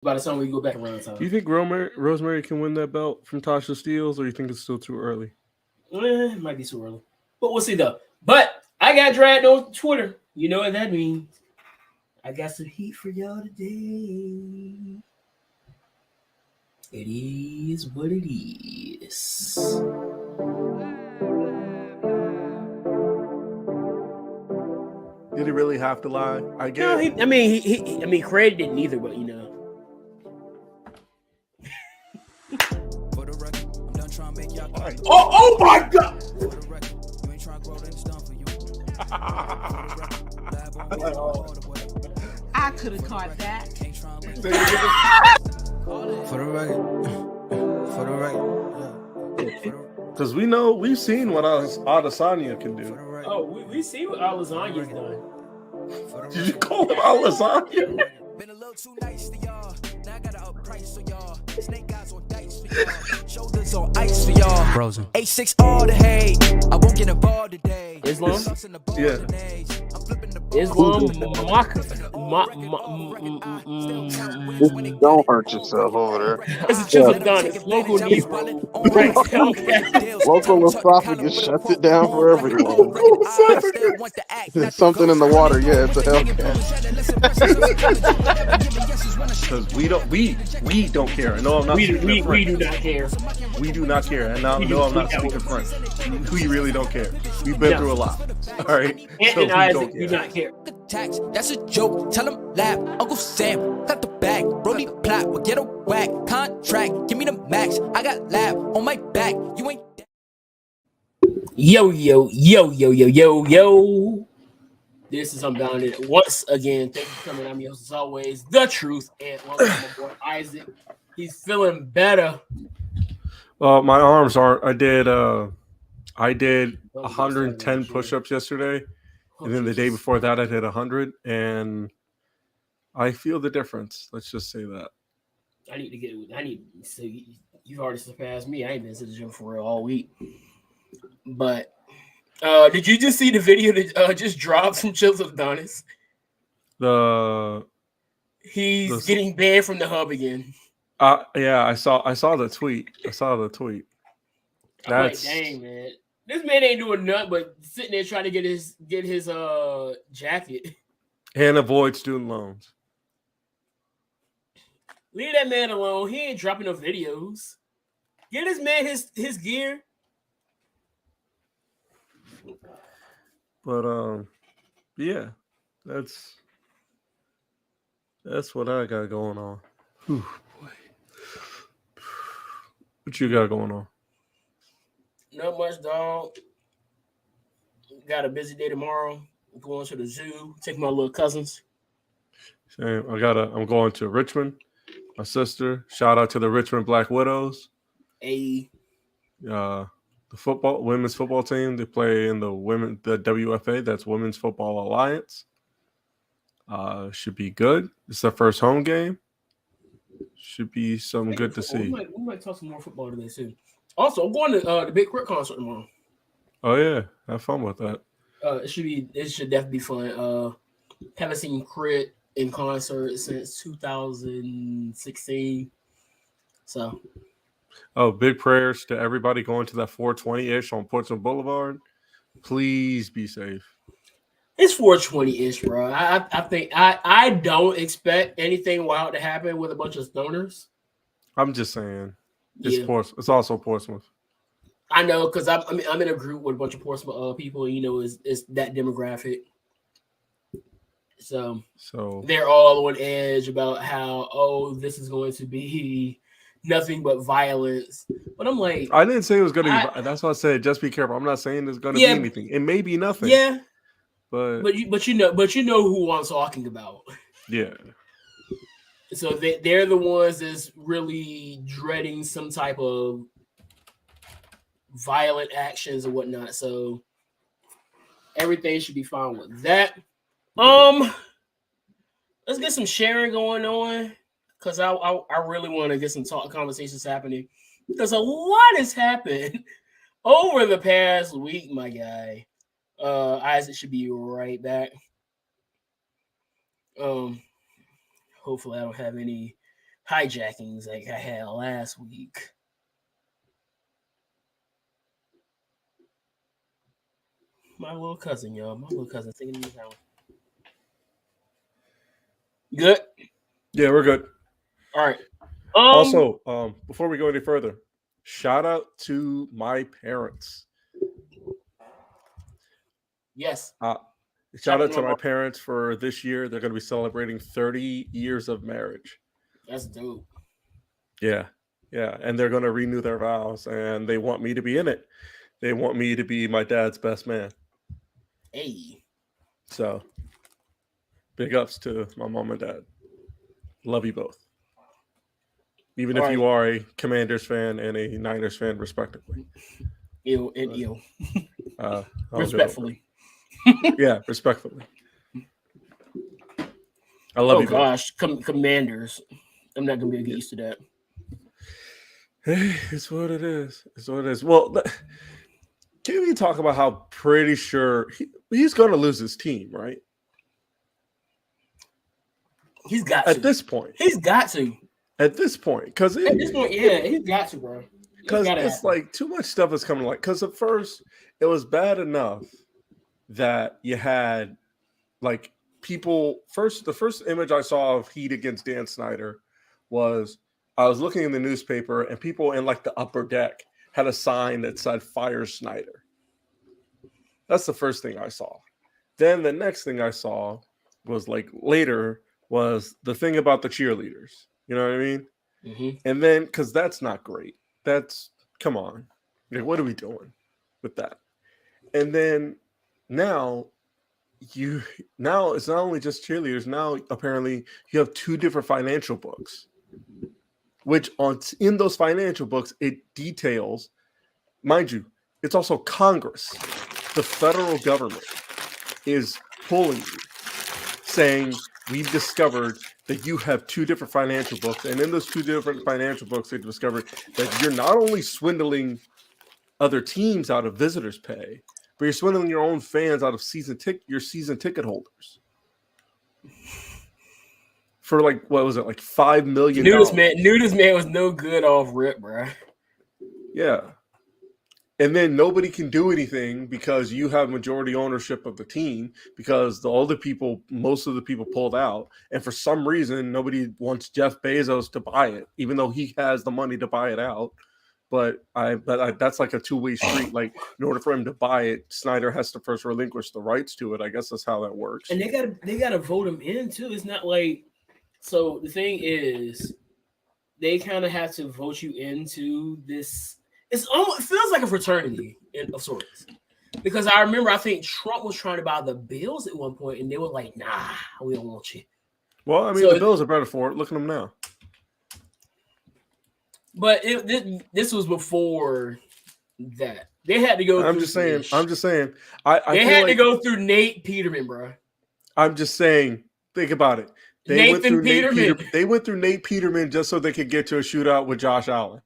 By the time we go back around Do time. you think Rosemary can win that belt from Tasha Steelz, or you think it's still too early? It might be too early. But we'll see though. But I got dragged on Twitter. You know what that means. I got some heat for y'all today. It is what it is. Did he really have to lie? I No, get. I mean, Craig didn't either, but you know. For the record, I'm done trying to make y'all comfortable. Oh my God! For the record, you ain't trying to grow, then it's done for you. For the record, lab on me, all the way. I could have caught that. Ain't trying to leave. For the record, for the record, Because we've seen what Adesanya can for the do. record. Oh, we see what our lasagna's done. Did you call him Adesanya? Been a little too nice to y'all. Now I gotta up price for y'all. Snake eyes on dice for y'all. Shoulders on ice for y'all. Frozen. A6 all the hate. I won't get involved today. Islam? Yeah. I'm flipping the Islam, Don't hurt yourself over there. This is Chisel Adonis, local Negro. Right, okay. Local esophagus shuts it down for everyone. There's something in the water. Yeah, it's a Hellcat. Because we don't care. No, I'm not speaking We French. do not care. We do not care. And now no, I'm not speaking French. We really don't care. We've been through a lot. All right. So And we Isaac don't do care. not care. Tax, that's a joke. Tell him laugh. Uncle Sam, got the bag. Brody plot, will get a whack. Contract, give me the max. I got lab on my back. You ain't. Yo. This is Unbounded. Once again, thank you for coming. I'm your host, as always, The Truth. And welcome to my boy Isaac. He's feeling better. My arms aren't. I did 110 push-ups yesterday, and then the day before that I did 100, and I feel the difference. Let's just say that. So you've already surpassed me. I ain't been to the gym for real all week. But did you just see the video that just dropped from Chisel Adonis? He's getting banned from the hub again. Yeah, I saw the tweet. I'm like, dang, man. This man ain't doing nothing but sitting there trying to get his jacket. And avoid student loans. Leave that man alone. He ain't dropping no videos. Get this man his gear. But yeah, that's what I got going on. Whew, boy. What you got going on? Not much, dog. Got a busy day tomorrow. I'm going to the zoo. Take my little cousins. Same. I'm going to Richmond. My sister. Shout out to the Richmond Black Widows. The women's football team. They play in the WFA. That's Women's Football Alliance. Should be good. It's their first home game. Should be some good to see. We might talk some more football today soon. Also, I'm going to the Big Crit concert tomorrow. Oh yeah, have fun with that. It should definitely be fun. Haven't seen Crit in concert since 2016. So. Oh, big prayers to everybody going to that 420-ish on Portsmouth Boulevard. Please be safe. It's 420-ish, bro. I think I don't expect anything wild to happen with a bunch of stoners. I'm just saying. It's Portsmouth. It's also Portsmouth. I know, because I'm in a group with a bunch of Portsmouth people. You know, it's that demographic. So they're all on edge about how this is going to be nothing but violence. But I'm like, I didn't say it was going to be. That's why I said just be careful. I'm not saying there's going to be anything. It may be nothing. Yeah. But you know who I'm talking about. Yeah. So they're the ones that's really dreading some type of violent actions and whatnot. So everything should be fine with that. Let's get some sharing going on, because I really want to get some conversations happening, because a lot has happened over the past week, my guy. Isaac should be right back. Hopefully I don't have any hijackings like I had last week. My little cousin, y'all. My little cousin singing in the town. Good. Yeah, we're good. All right. Also, before we go any further, shout out to my parents. Yes. Shout out to my parents for this year. They're going to be celebrating 30 years of marriage. That's dope. Yeah. Yeah. And they're going to renew their vows, and they want me to be in it. They want me to be my dad's best man. Hey. So, big ups to my mom and dad. Love you both. Even if you are a Commanders fan and a Niners fan, respectively. Ew and ew. Respectfully. Yeah, respectfully. I love you. Oh gosh, Commanders. I'm not gonna be able to get used to that. Hey, it's what it is. It's what it is. Well, can we talk about how pretty sure he's going to lose his team, right? He's got to. At this point. He's got to. At this point, because at this point, yeah, he's got to, bro. Because it's like too much stuff is coming. Like, because at first it was bad enough that you had like people. The first image I saw of Heat against Dan Snyder was I was looking in the newspaper and people in like the upper deck had a sign that said "Fire Snyder." That's the first thing I saw. Then the next thing I saw was like later was the thing about the cheerleaders. You know what I mean? Mm-hmm. And then, because that's not great. That's, come on. Like, what are we doing with that? And then now it's not only just cheerleaders. Now, apparently, you have two different financial books, which in those financial books, it details, mind you, it's also Congress. The federal government is pulling you, saying, we've discovered that you have two different financial books. And in those two different financial books, they discovered that you're not only swindling other teams out of visitors' pay, but you're swindling your own fans out of your season ticket holders. For like, what was it, like $5 million? Knew this man was no good off rip, bro. Yeah. And then nobody can do anything because you have majority ownership of the team because most of the people pulled out. And for some reason, nobody wants Jeff Bezos to buy it, even though he has the money to buy it out. But that's like a two-way street. Like, in order for him to buy it, Snyder has to first relinquish the rights to it. I guess that's how that works. And they gotta vote him in too. It's not like, so the thing is, they kind of have to vote you into this. It feels like a fraternity of sorts. Because I remember, I think Trump was trying to buy the Bills at one point, and they were like, nah, we don't want you. Well, I mean, the Bills are better for it. Look at them now. But this was before that. They had to go I'm just saying. They had to go through Nate Peterman, bro. I'm just saying, think about it. They went through Nate Peterman just so they could get to a shootout with Josh Allen.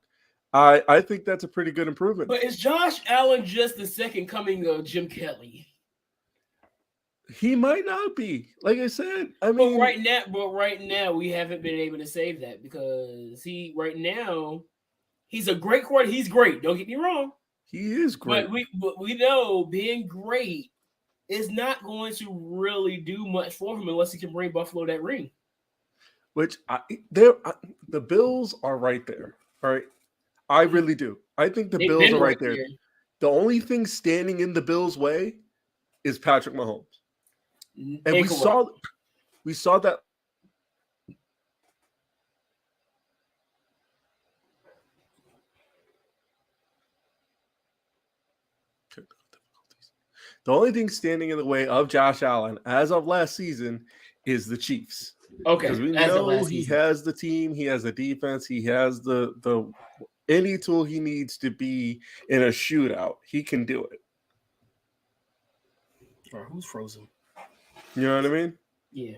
I think that's a pretty good improvement. But is Josh Allen just the second coming of Jim Kelly? He might not be. Like I said, I mean, but right now we haven't been able to save that because he's a great quarterback. He's great. Don't get me wrong. He is great. But we know being great is not going to really do much for him unless he can bring Buffalo that ring. Which the Bills are right there. All right. I really do. I think the Bills are right there. The only thing standing in the Bills' way is Patrick Mahomes. And we saw that. The only thing standing in the way of Josh Allen as of last season is the Chiefs. Okay. Because we know he has the team, he has the defense, he has the any tool he needs to be in a shootout, he can do it. Or who's frozen? You know what I mean? Yeah.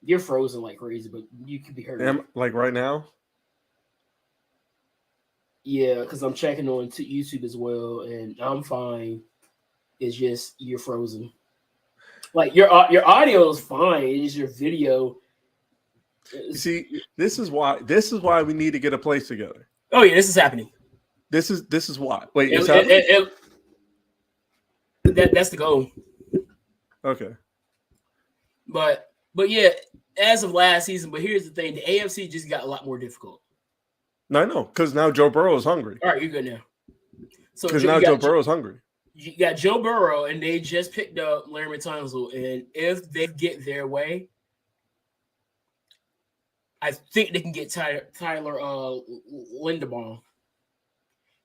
You're frozen like crazy, but you could be hurt. Like right now? Yeah, because I'm checking on YouTube as well, and I'm fine. It's just you're frozen. Like your audio is fine. It's just your video. You see, this is why we need to get a place together. Oh yeah, this is happening. This is why. Wait, that's the goal. Okay. But yeah, as of last season. But here's the thing: the AFC just got a lot more difficult. No, I know, because now Joe Burrow is hungry. All right, you're good now. So because now Joe Burrow is hungry. You got Joe Burrow, and they just picked up Larry Tunsil, and if they get their way, I think they can get Tyler Linderbaum.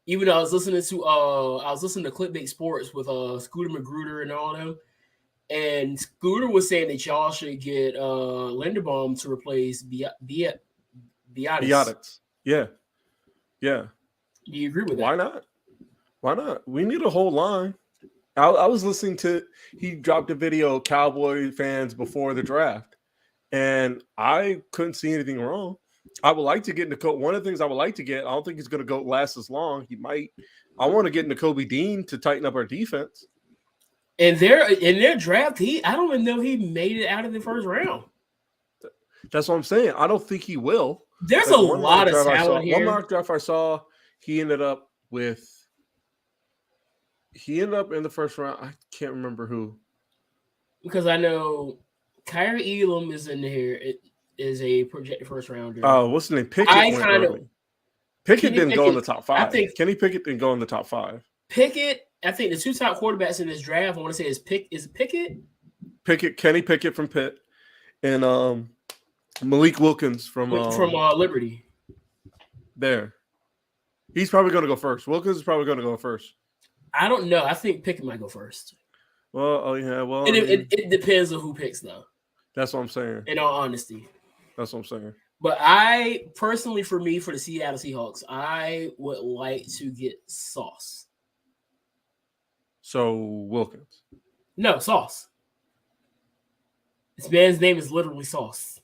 Even though I was listening to Clickbait Sports with Scooter Magruder and all of them, and Scooter was saying that y'all should get Linderbaum to replace Biotics. Yeah. Do you agree with that? Why not? We need a whole line. I was listening to, he dropped a video of Cowboy fans before the draft, and I couldn't see anything wrong. I would like to get Nicole. One of the things I would like to get, I don't think he's going to go last as long. He might. I want to get Nakobe Dean to tighten up our defense. And in their draft, I don't even know he made it out of the first round. That's what I'm saying. I don't think he will. There's a lot of talent here. One mock draft I saw, he ended up in the first round. I can't remember who. Because I know Kyrie Elam is in here. It is a projected first rounder. Oh, what's the name? Pickett didn't go in the top 5. Kenny Pickett didn't go in the top 5. Pickett, I think the two top quarterbacks in this draft, I want to say is Pickett? Kenny Pickett from Pitt, and Malik Wilkins from Liberty. There. He's probably going to go first. Wilkins is probably going to go first. I don't know. I think Pickett might go first. Well, it depends on who picks, though. That's what I'm saying. In all honesty. That's what I'm saying. But I personally, for the Seattle Seahawks, I would like to get Sauce. So Wilkins. No, Sauce. This man's name is literally Sauce.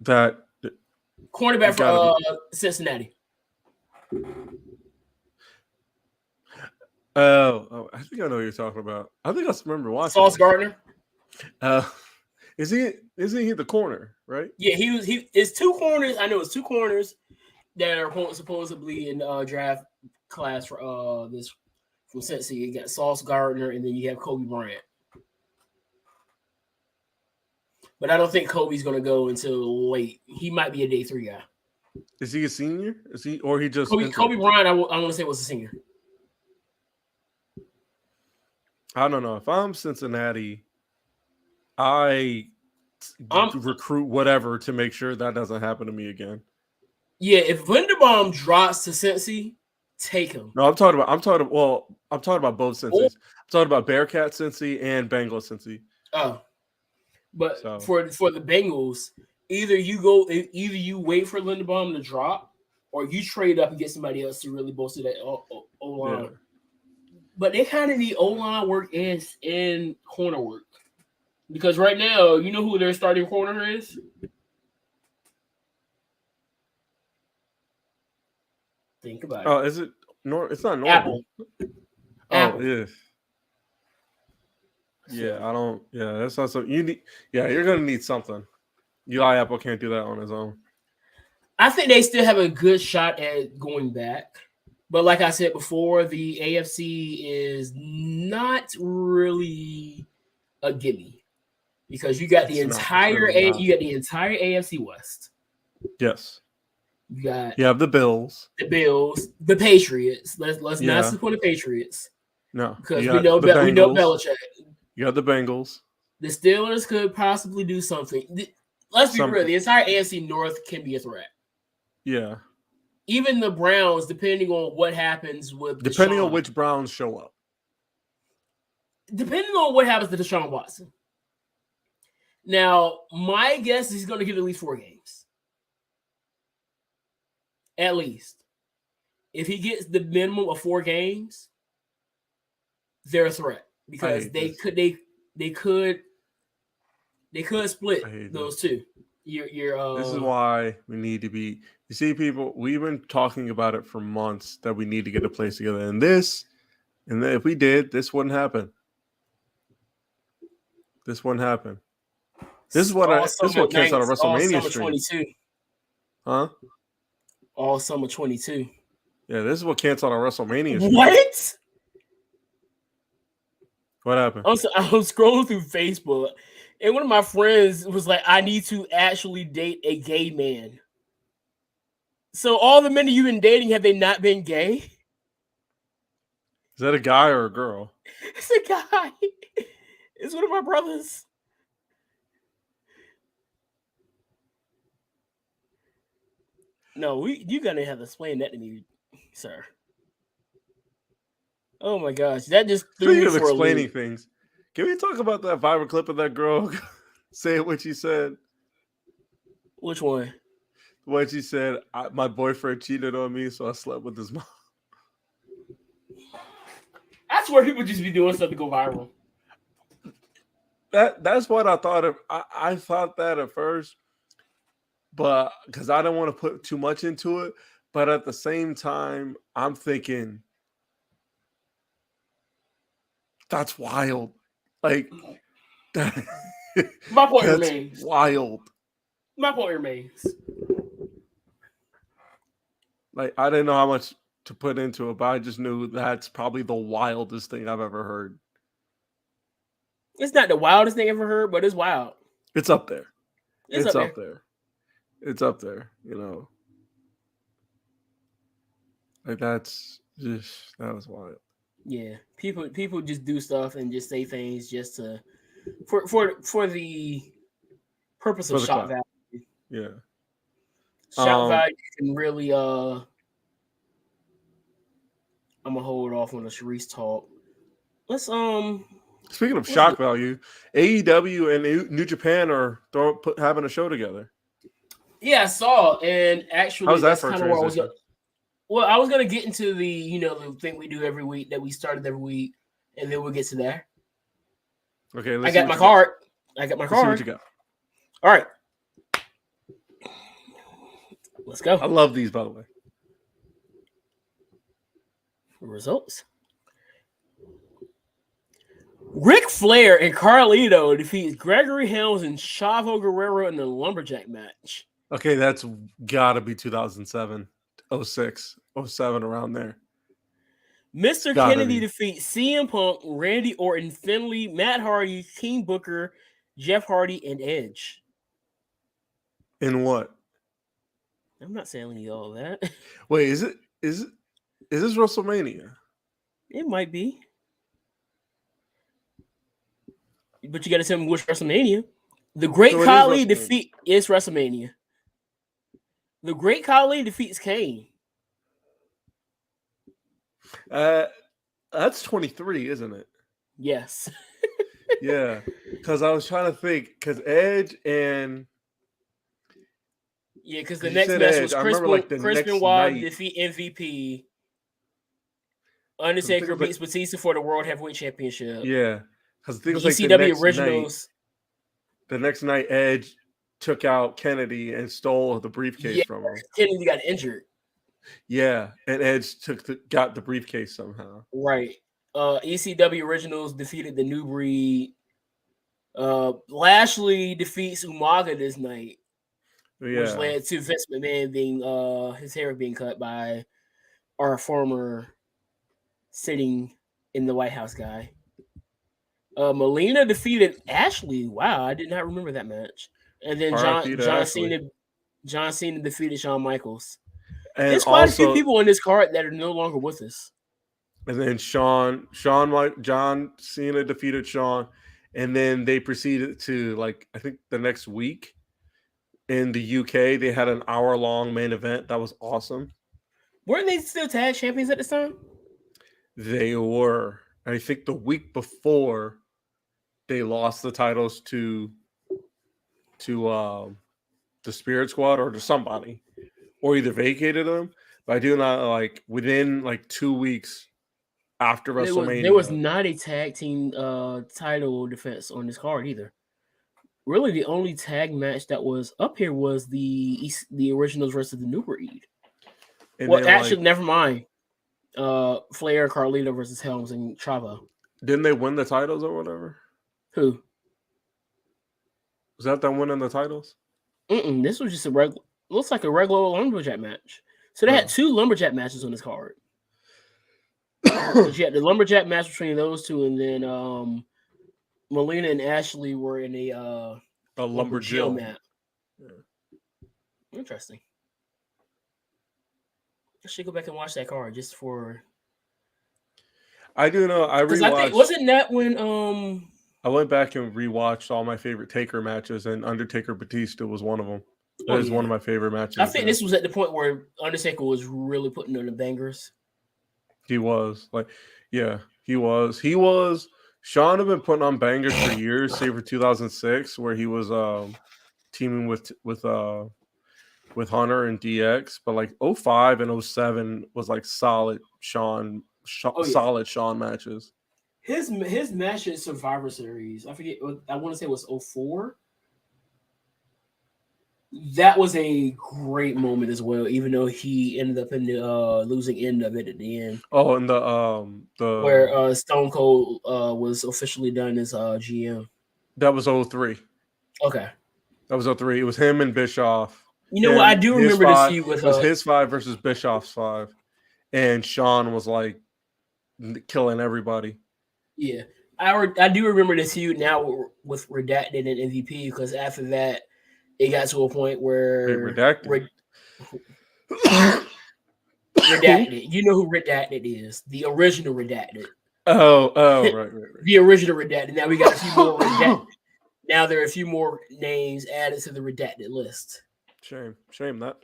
That cornerback for Cincinnati. Oh, I think I know what you're talking about. I think I remember watching Sauce Gardner. Isn't he the corner, right? Yeah, it's two corners. I know it's two corners that are supposedly in draft class for this from Cincy. You got Sauce Gardner, and then you have Kobe Bryant. But I don't think Kobe's going to go until late. He might be a day 3 guy. Is he a senior? Is he, or he just Kobe Bryant? I want to say was a senior. I don't know. If I'm Cincinnati, I recruit whatever to make sure that doesn't happen to me again. Yeah, if Linderbaum drops to Cincy, take him. No, I'm talking about both Cincy's. I'm talking about Bearcat Cincy and Bengal Cincy. Oh. But for the Bengals, either you wait for Linderbaum to drop, or you trade up and get somebody else to really bolster that O-line. Yeah. But they kind of need O-line work and corner work. Because right now, you know who their starting corner is? Think about it. Oh, is it? It's not normal. Apple. Yeah. Yeah, I don't. Yeah, that's not so. You need. Yeah, you're gonna need something. Eli Apple can't do that on his own. I think they still have a good shot at going back, but like I said before, the AFC is not really a gimme because you got the entire AFC West. Yes. You have the Bills, the Patriots. Let's not support the Patriots. No, because we know Belichick. You got the Bengals. The Steelers could possibly do something. Let's be real. The entire AFC North can be a threat. Yeah. Even the Browns, depending on what happens with Depending on which Browns show up. Depending on what happens to Deshaun Watson. Now, my guess is he's going to get at least 4 games. At least. If he gets the minimum of 4 games, they're a threat. Because they could split those two. This is why we need to be. You see, people, we've been talking about it for months that we need to get a place together. And if we did, this wouldn't happen. This is what canceled out a all WrestleMania summer stream. 22. Huh? All summer 22. Yeah, this is what canceled our WrestleMania stream. What? What happened? I was scrolling through Facebook, and one of my friends was like, "I need to actually date a gay man." So all the men you've been dating, have they not been gay? Is that a guy or a girl? It's a guy. It's one of my brothers. No, you gotta have to explain that to me, sir. Oh my gosh, that just threw Speaking me of for explaining a loop. things, can we talk about that viral clip of that girl saying what she said? Which one? What she said, my boyfriend cheated on me, so I slept with his mom. I swear people just be doing stuff to go viral. That's what I thought of. I thought that at first, but because I don't want to put too much into it. But at the same time, I'm thinking that's wild. Like My point that's remains. wild. My point remains. Like I didn't know how much to put into it, but I just knew that's probably the wildest thing I've ever heard. It's not the wildest thing I've ever heard, but it's wild. It's up there. It's up there. It's up there. You know, like that was wild. Yeah, people just do stuff and just say things just to for the purpose of shock value. Yeah, shock value can really. I'm gonna hold off on the Charisse talk. Let's Speaking of shock value, AEW and New Japan are having a show together. Yeah, I saw, and actually, how's that that's for kind of where I was transition? Well, I was gonna get into the the thing we do every week that we started every week, and then we'll get to that. Okay, I got my card. Let's see what you got. All right, let's go. I love these, by the way. Results. Ric Flair and Carlito defeats Gregory Helms and Chavo Guerrero in the lumberjack match. Okay, that's gotta be 2007, 06, 07, around there. Mr. Kennedy defeats CM Punk, Randy Orton, Finlay, Matt Hardy, King Booker, Jeff Hardy, and Edge. In what? I'm not telling you all that. Wait, is this WrestleMania? It might be. But you got to tell me which WrestleMania. The Great Khali defeat is WrestleMania. The Great Khali defeats Kane. That's 23, isn't it? Yes. Yeah, because I was trying to think, because Edge and because the next match was Chris Benoit defeat MVP. Undertaker beats Batista for the World Heavyweight Championship. Yeah, because the ECW originals. The next night, Edge took out Kennedy and stole the briefcase from him. Kennedy got injured. Yeah, and Edge got the briefcase somehow. Right. ECW originals defeated the New Breed. Lashley defeats Umaga this night, which led to Vince McMahon being his hair being cut by our former sitting in the White House guy. Melina defeated Ashley. Wow, I did not remember that match. And then John Cena defeated Shawn Michaels. And there's quite a few people on this card that are no longer with us. And then John Cena defeated Shawn, and then they proceeded to, I think the next week in the UK, they had an hour-long main event. That was awesome. Weren't they still tag champions at this time? They were. I think the week before, they lost the titles to the Spirit Squad or to somebody, or either vacated them. But I do not within 2 weeks after WrestleMania. There was not a tag team title defense on this card either. Really, the only tag match that was up here was the Originals versus the New Breed. Never mind. Flair, Carlito versus Helms and Chavo. Didn't they win the titles or whatever? Who? Was that them winning the titles? This was just a regular. Looks like a regular lumberjack match. So they had 2 lumberjack matches on this card. So you had the lumberjack match between those two, and then Melina and Ashley were in a lumberjill match. Yeah. Interesting. I should go back and watch that card just for. I do know. I rewatched. Wasn't that when I went back and rewatched all my favorite Taker matches, and Undertaker Batista was one of them. That is one of my favorite matches. I think this was at the point where Undertaker was really putting on the bangers. He was he was. Sean had been putting on bangers for years, save for 2006, where he was teaming with Hunter and DX. But like 05 and 07 was like solid Sean matches. His match at Survivor Series, I forget. I want to say it was 04. That was a great moment as well, even though he ended up in the losing end of it at the end. Oh, and the where Stone Cold was officially done as GM. That was 03. Okay. That was 03. It was him and Bischoff. You know what? I do remember this feud with it was his 5 versus Bischoff's 5. And Sean was like killing everybody. Yeah. I do remember this feud now with Redacted and MVP, because after that it got to a point where Redacted. Redacted. You know who Redacted is? The original Redacted. Oh, right. The original Redacted. Now we got a few more Redacted. Now there are a few more names added to the Redacted list. Shame that.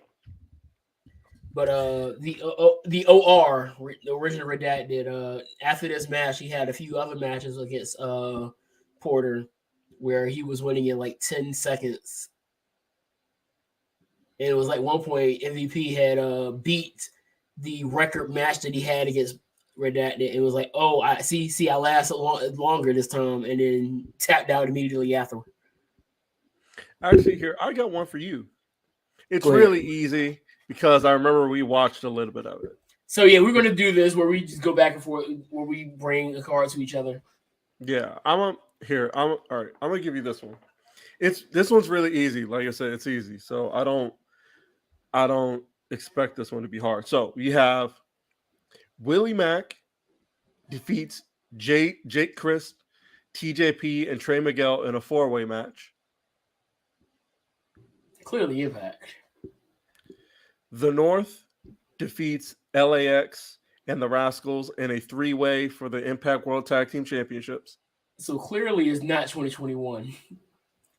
But the OR, the original Redacted, after this match, he had a few other matches against Porter where he was winning in like 10 seconds. And it was like one point MVP had beat the record match that he had against Redacted. It was like, oh, I lasted longer this time, and then tapped out immediately after. Actually, here I got one for you. It's really easy because I remember we watched a little bit of it. So yeah, we're gonna do this where we just go back and forth, where we bring a card to each other. Yeah, all right. I'm gonna give you this one. This one's really easy. Like I said, it's easy. So I don't expect this one to be hard. So you have Willie Mack defeats Jake Christ, TJP, and Trey Miguel in a 4-way match. Clearly Impact. The North defeats LAX and the Rascals in a 3-way for the Impact World Tag Team Championships. So clearly it's not 2021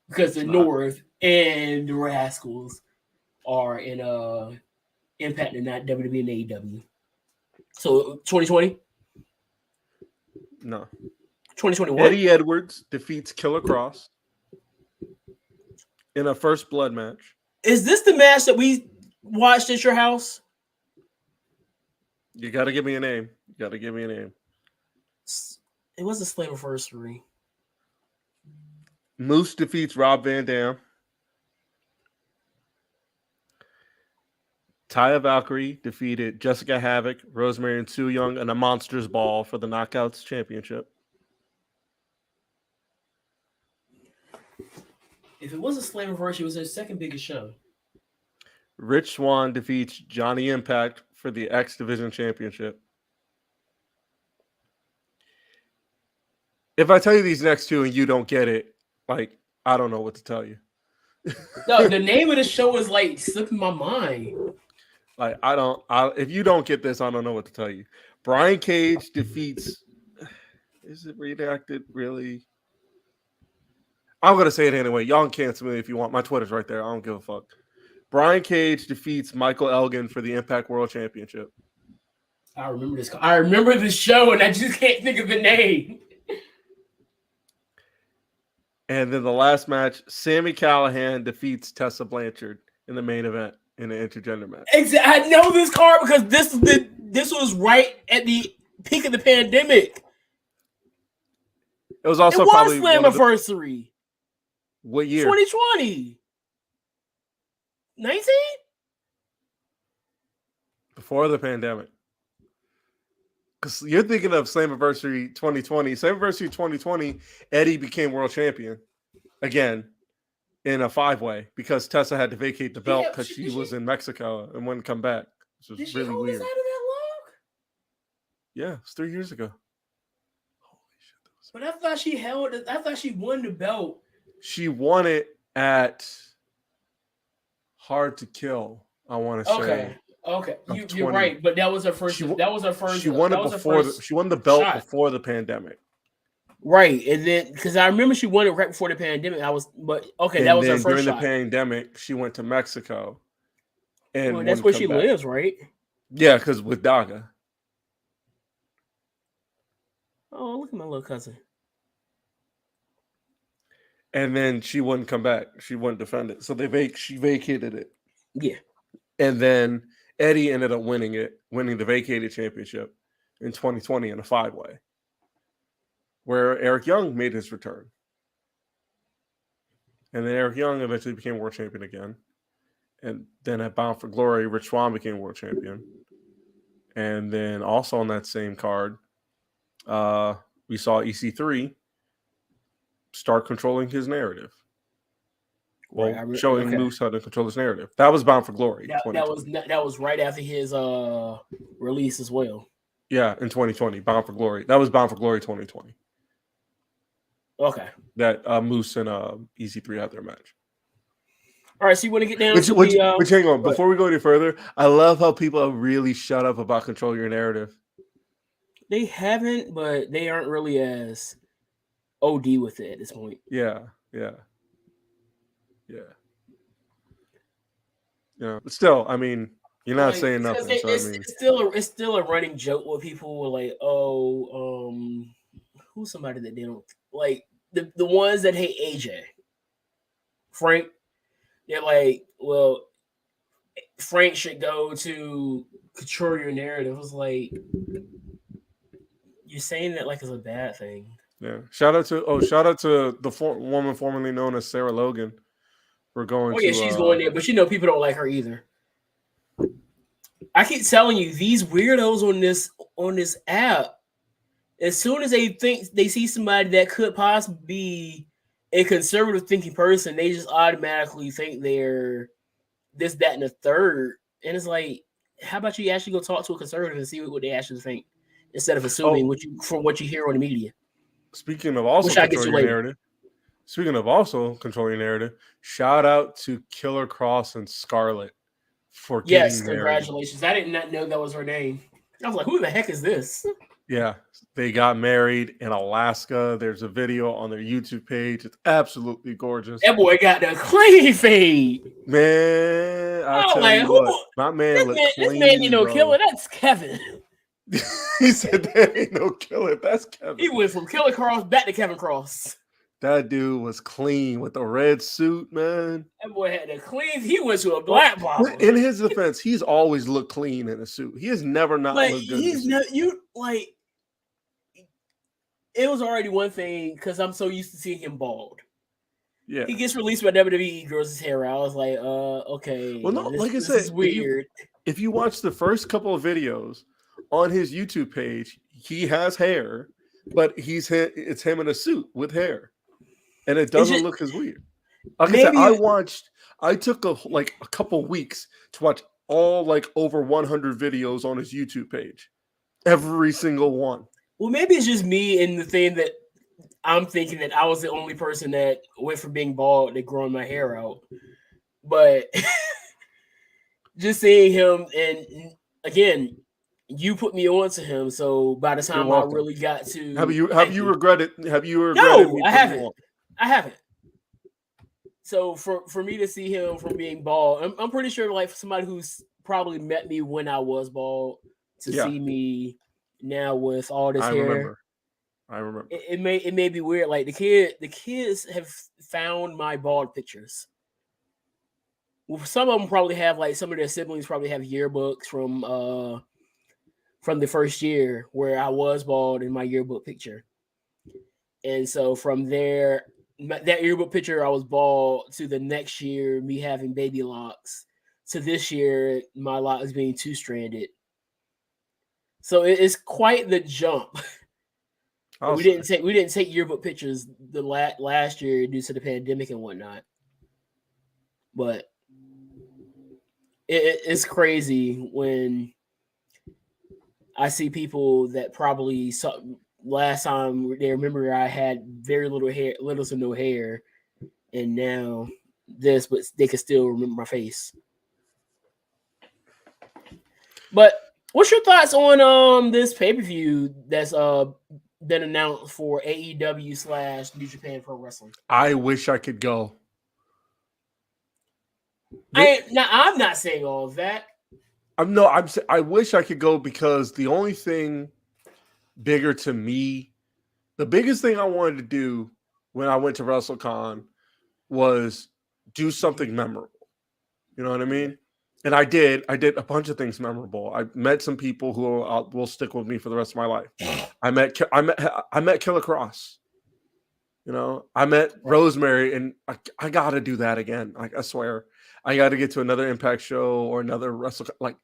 because the North and the Rascals are in Impact and not WWE and AEW. So 2020? No. 2021? Eddie Edwards defeats Killer Cross in a First Blood match. Is this the match that we watched at your house? You got to give me a name. It was a Slammiversary. Moose defeats Rob Van Dam. Taya Valkyrie defeated Jessica Havoc, Rosemary, and Sue Young in a Monsters Ball for the Knockouts Championship. If it was a Slammiversary, it was their second biggest show. Rich Swann defeats Johnny Impact for the X Division Championship. If I tell you these next two and you don't get it, like, I don't know what to tell you. No, the name of the show is like slipping my mind. Like, if you don't get this, I don't know what to tell you. Brian Cage defeats. Is it redacted? Really? I'm going to say it anyway. Y'all can cancel me if you want. My Twitter's right there. I don't give a fuck. Brian Cage defeats Michael Elgin for the Impact World Championship. I remember this. I remember the show, and I just can't think of the name. And then the last match, Sami Callihan defeats Tessa Blanchard in the main event in an intergender match. Exactly. I know this card because this was right at the peak of the pandemic. It was also it was probably Slammiversary. What year? 2020. 19? Before the pandemic. Because you're thinking of Slammiversary 2020. Slammiversary 2020, Eddie became world champion again. in a 5-way because Tessa had to vacate the belt Yeah, because she was in Mexico and wouldn't come back. Which Did was she really hold this weird. out of that long? Yeah, it's 3 years ago. Holy shit. But I thought she held it. I thought she won the belt. She won it at Hard to Kill, I want to say. Okay. Of You're 20. right, but that was her first. That was her first. She won that it was her before. first She won the belt shot. before the pandemic. Right, and then because I remember she won it right before the pandemic. That was that was her first during shot. the pandemic, she went to Mexico, and that's where she lives, right? Yeah, because with Daga. Oh, look at my little cousin. And then she wouldn't come back. She wouldn't defend it. So she vacated it. Yeah. And then Eddie ended up winning the vacated championship in 2020 in a 5-way, where Eric Young made his return. And then Eric Young eventually became world champion again. And then at Bound for Glory, Rich Swann became world champion. And then also on that same card, we saw EC3 start controlling his narrative. Well, showing Moose how to control his narrative. That was Bound for Glory. That was right after his release as well. Yeah, in 2020, Bound for Glory. That was Bound for Glory 2020. Okay. That Moose and EC3 had their match. All right, so you want to get down which hang on, before we go any further, I love how people have really shut up about control your narrative. They haven't, but they aren't really as OD with it at this point. Yeah. But still, I mean, you're not saying nothing. It's still a running joke where people were like, who's somebody that they don't like, the ones that hate AJ, Frank. They're like, well, Frank should go to control your narrative. I was like, you're saying that like it's a bad thing. Yeah. Shout out to the woman formerly known as Sarah Logan for going. Oh yeah, she's going there, but people don't like her either. I keep telling you, these weirdos on this app, as soon as they think they see somebody that could possibly be a conservative thinking person, they just automatically think they're this, that, and the third. And it's like, how about you actually go talk to a conservative and see what they actually think instead of assuming what you hear on the media. Speaking of also controlling narrative, shout out to Killer Cross and Scarlett for getting married. Congratulations. I did not know that was her name. I was like, who the heck is this? Yeah, they got married in Alaska. There's a video on their YouTube page. It's absolutely gorgeous. That boy got the clean fade. Man, this man, killer, that's Kevin. He said that ain't no killer. That's Kevin. He went from Killer Cross back to Kevin Cross. That dude was clean with the red suit, man. That boy had the clean. He went to a black barber. In his defense, he's always looked clean in a suit. He has never not looked good. It was already one thing because I'm so used to seeing him bald. Yeah, he gets released by WWE, grows his hair out. I was like, okay. Well, no, this is weird. If you watch the first couple of videos on his YouTube page, he has hair, but it's him in a suit with hair, and it doesn't look as weird. Like I said, I took a couple weeks to watch all over 100 videos on his YouTube page, every single one. Well, maybe it's just me and the thing that I'm thinking that I was the only person that went from being bald to growing my hair out. But just seeing him, and again, you put me on to him. So by the time I really got to, have you regretted? No, I haven't. I haven't. So for me to see him from being bald, I'm pretty sure for somebody who's probably met me when I was bald to see me now with all this hair. I remember. It may be weird. Like the kids have found my bald pictures. Well, some of them probably have some of their siblings probably have yearbooks from the first year where I was bald in my yearbook picture. And so from there, that yearbook picture, I was bald, to the next year, me having baby locks, to this year, my locks being two-stranded. So it's quite the jump. We didn't take yearbook pictures the last year due to the pandemic and whatnot. but it's crazy when I see people that probably saw last time they remember I had very little hair, little to no hair, and now this, but they can still remember my face. But what's your thoughts on this pay-per-view that's been announced for AEW / New Japan Pro Wrestling? I wish I could go. I'm not saying all of that. I wish I could go because the only thing bigger to me, the biggest thing I wanted to do when I went to WrestleCon was do something memorable. You know what I mean? And I did a bunch of things memorable. I met some people who will stick with me for the rest of my life. I met Killer Cross. You know, I met Rosemary, and I got to do that again. Like, I swear, I got to get to another Impact show or another WrestleCon. Like,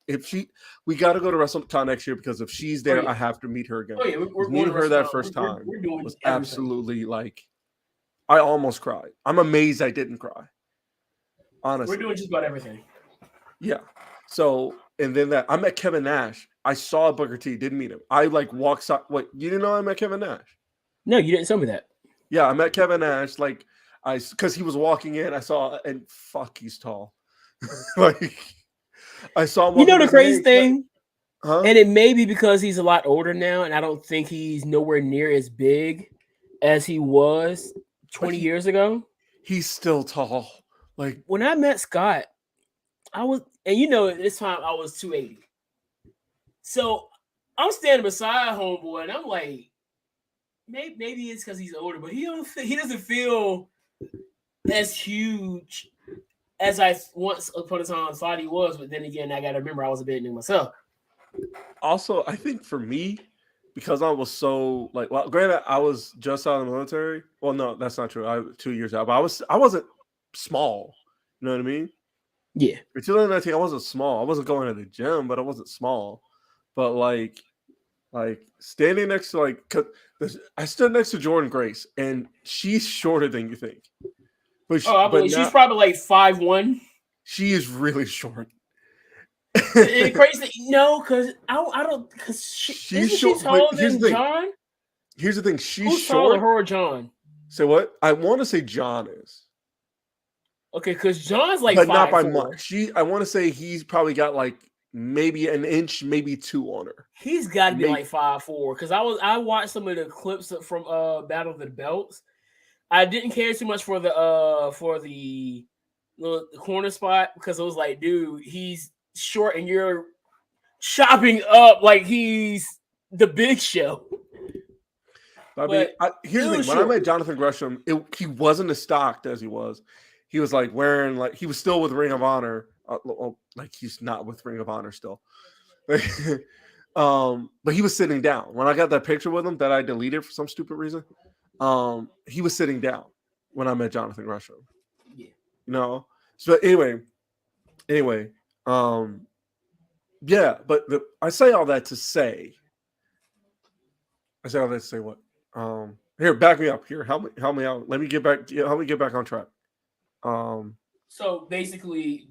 we got to go to WrestleCon next year because if she's there, I have to meet her again. Oh yeah, we're meeting her that first time was absolutely like, I almost cried. I'm amazed I didn't cry. Honestly, we're doing just about everything. Yeah. So, and then I met Kevin Nash. I saw Booker T, didn't meet him. I like walked. Wait, you didn't know I met Kevin Nash? No, you didn't tell me that. Yeah, I met Kevin Nash. Like, because he was walking in, I saw, and fuck, he's tall. Like, I saw him. You know the crazy thing, huh? And it may be because he's a lot older now, and I don't think he's nowhere near as big as he was 20 years ago. He's still tall. Like, when I met Scott, I was, and you know, at this time I was 280. So I'm standing beside homeboy, and I'm like, maybe it's because he's older, but he doesn't feel as huge as I once upon a time thought he was. But then again, I got to remember I was a bit new myself. Also, I think for me, because I was so like, well, granted, I was just out of the military. Well, no, that's not true. I was 2 years out, but I wasn't small. You know what I mean? Yeah. In 2019, I wasn't small. I wasn't going to the gym, but I wasn't small. But like standing next to I stood next to Jordan Grace, and she's shorter than you think. But I believe she's probably like 5'1". She is really short. Crazy, no, because I don't, because she's short. She taller than John? Here's the thing: she's Who's short. Taller, her or John? Say what? I want to say John is. Okay, because John's like, but not by 5'4". much. I want to say he's probably got like maybe an inch, maybe two on her. He's got to be like 5'4". Because I watched some of the clips from Battle of the Belts. I didn't care too much for the little corner spot because it was like, dude, he's short and you're chopping up like he's the Big Show. I mean, here's the thing: when I met Jonathan Gresham, he wasn't as stocked as he was. He was like wearing he was still with Ring of Honor. Like he's not with Ring of Honor still. But he was sitting down. When I got that picture with him that I deleted for some stupid reason, he was sitting down when I met Jonathan Gresham. Yeah. You know? So anyway, yeah, but I say all that to say what? Here, back me up. Here, help me out. Let me get back. Help me get back on track. So basically,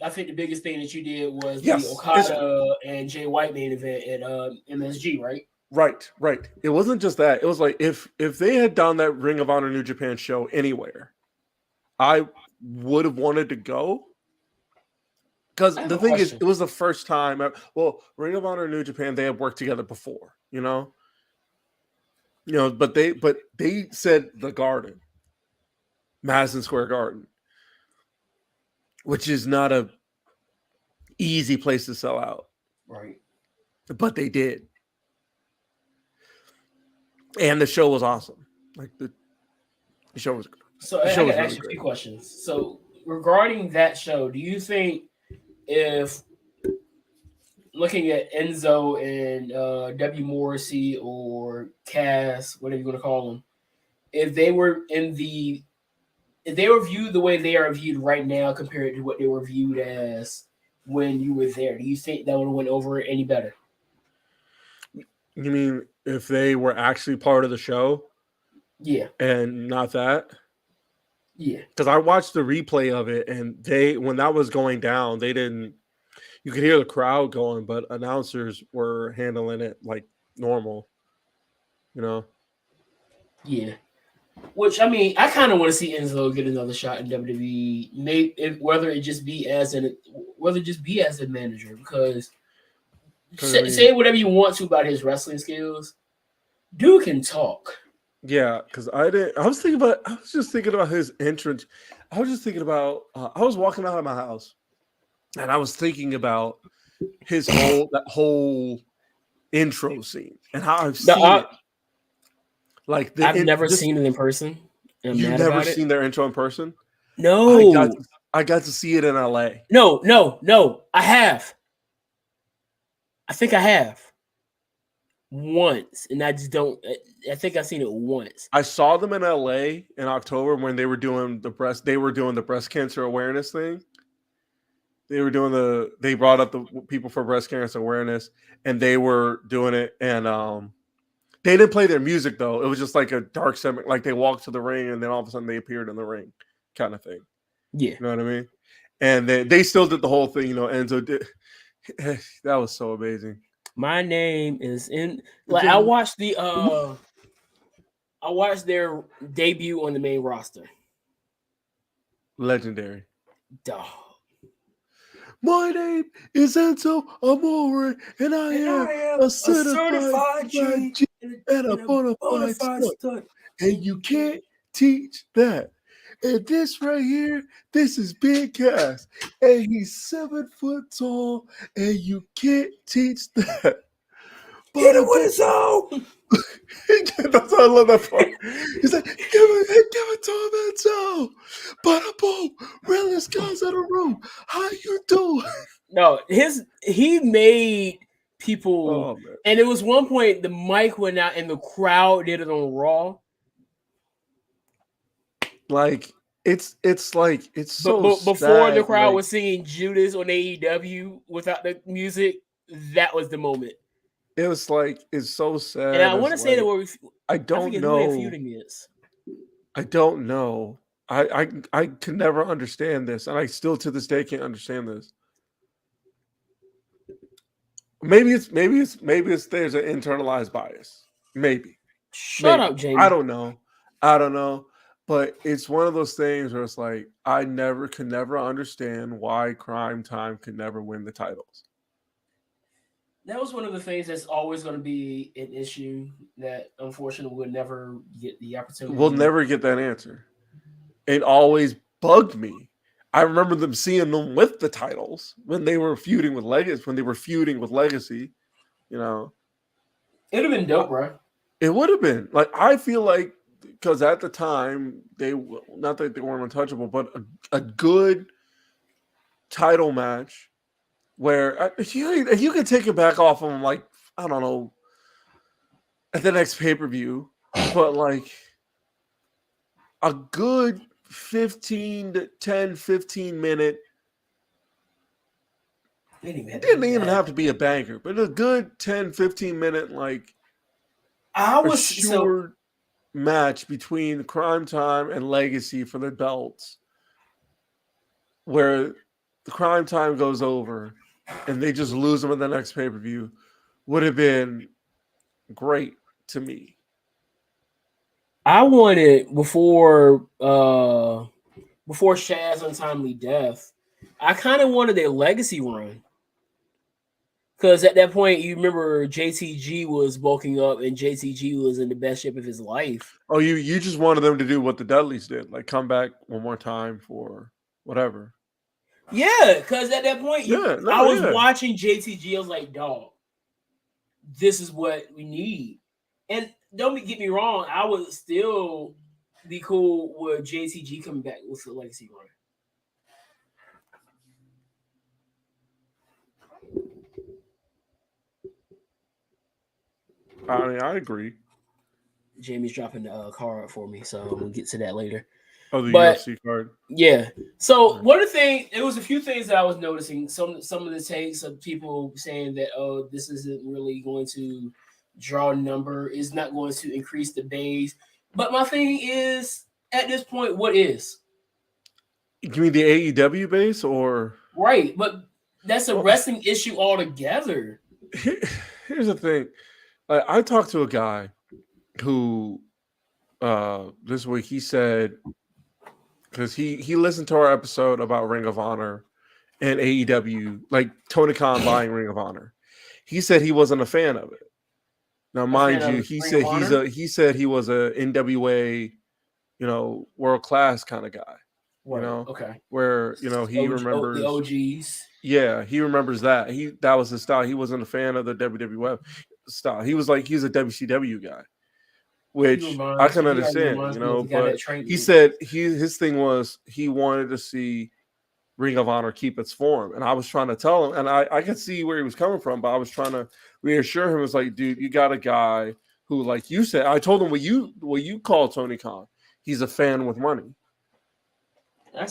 I think the biggest thing that you did was the Okada and Jay White main event at MSG, right? Right. It wasn't just that. It was like if they had done that Ring of Honor New Japan show anywhere, I would have wanted to go. Because the thing is, it was the first time. Ring of Honor New Japan, they had worked together before, you know. But they said the Garden, Madison Square Garden, which is not a easy place to sell out, right? But they did, and the show was awesome. Like the show was. So I got to ask you a few questions. So regarding that show, do you think if looking at Enzo and W. Morrissey or Cass, whatever you want to call them, if they were viewed the way they are viewed right now compared to what they were viewed as when you were there, do you think that would have went over any better? You mean if they were actually part of the show? Yeah. And not that? Yeah. Because I watched the replay of it, and when that was going down, they didn't. You could hear the crowd going, but announcers were handling it like normal. You know. Yeah. Which I mean, I kind of want to see Enzo get another shot in WWE. Maybe whether it just be as a manager, because say whatever you want to about his wrestling skills, dude can talk. Yeah, because I was just thinking about his entrance. I was just thinking about. I was walking out of my house, and I was thinking about that whole intro scene and how I've seen it. Like I've never seen it in person. You've never seen their intro in person? No. I got to see it in LA. No. I have. I think I have. Once, and I just don't. I think I've seen it once. I saw them in LA in October when they were doing the breast cancer awareness thing. They brought up the people for breast cancer awareness, and they were doing it, and they didn't play their music though. It was just like a dark segment, like they walked to the ring and then all of a sudden they appeared in the ring, kind of thing. Yeah, you know what I mean. And they still did the whole thing, Enzo did. That was so amazing. My name is in. Like I watched their debut on the main roster. Legendary. Dog. My name is Enzo Amore, and I am a certified G and a bona fide stud. And you can't teach that. And this right here, this is Big Cass, and he's 7 foot tall, and you can't teach that. Hit it with his own. That's why I love that part. He's like, give it to him, Enzo. Bada boom, realest guys in the room. How you doing? No, he made people, and it was one point the mic went out and the crowd did it on Raw. Like it's so. Before the crowd was singing Judas on AEW without the music, that was the moment. It was like it's so sad. And I want to say that I don't know. I don't know. I can never understand this, and I still to this day can't understand this. Maybe it's there's an internalized bias. Maybe. Shut up, Jamie. I don't know. But it's one of those things where it's like I could never understand why Crime Time could never win the titles. That was one of the things that's always going to be an issue that unfortunately we'll never get the opportunity. We'll never get that answer. It always bugged me. I remember seeing them with the titles when they were feuding with Legacy. It'd have been dope, bro. It would have been. Like I feel like because at the time not that they weren't untouchable, but a good title match. Where if you could take it back off of them, like, I don't know, at the next pay-per-view, but like a good 15 minute, didn't even have to be a banger, but a good 10-15 minute, like, match between Crime Time and Legacy for the belts, where the Crime Time goes over and they just lose them in the next pay-per-view, would have been great to me. I wanted before Shaz's untimely death, I kind of wanted a Legacy run. Because at that point, you remember JTG was bulking up and JTG was in the best shape of his life. Oh, you just wanted them to do what the Dudleys did, like come back one more time for whatever. Yeah, because at that point, I was watching JTG. I was like, dog, this is what we need. And don't get me wrong, I would still be cool with JTG coming back with the Legacy run. I mean, I agree. Jamie's dropping the card for me, so we'll get to that later. Oh, the UFC card. Yeah. So one of the things, there was a few things that I was noticing. Some of the takes of people saying that, oh, this isn't really going to draw a number, is not going to increase the base. But my thing is, at this point, what is? You mean the AEW base or right? But that's a wrestling issue altogether. Here's the thing. I talked to a guy who this week he said, because he listened to our episode about Ring of Honor and AEW, like Tony Khan buying Ring of Honor. He said he wasn't a fan of it. Now, mind you, he said he was a NWA, world class kind of guy. Okay. Where he remembers the OGs. Yeah, he remembers that. That was his style. He wasn't a fan of the WWF style. He's a WCW guy, which I can understand, but he said his thing was he wanted to see Ring of Honor keep its form. And I was trying to tell him, and I could see where he was coming from, but I was trying to reassure him. It was like, dude, you got a guy who, like you said, I told him what you call Tony Khan. He's a fan with money.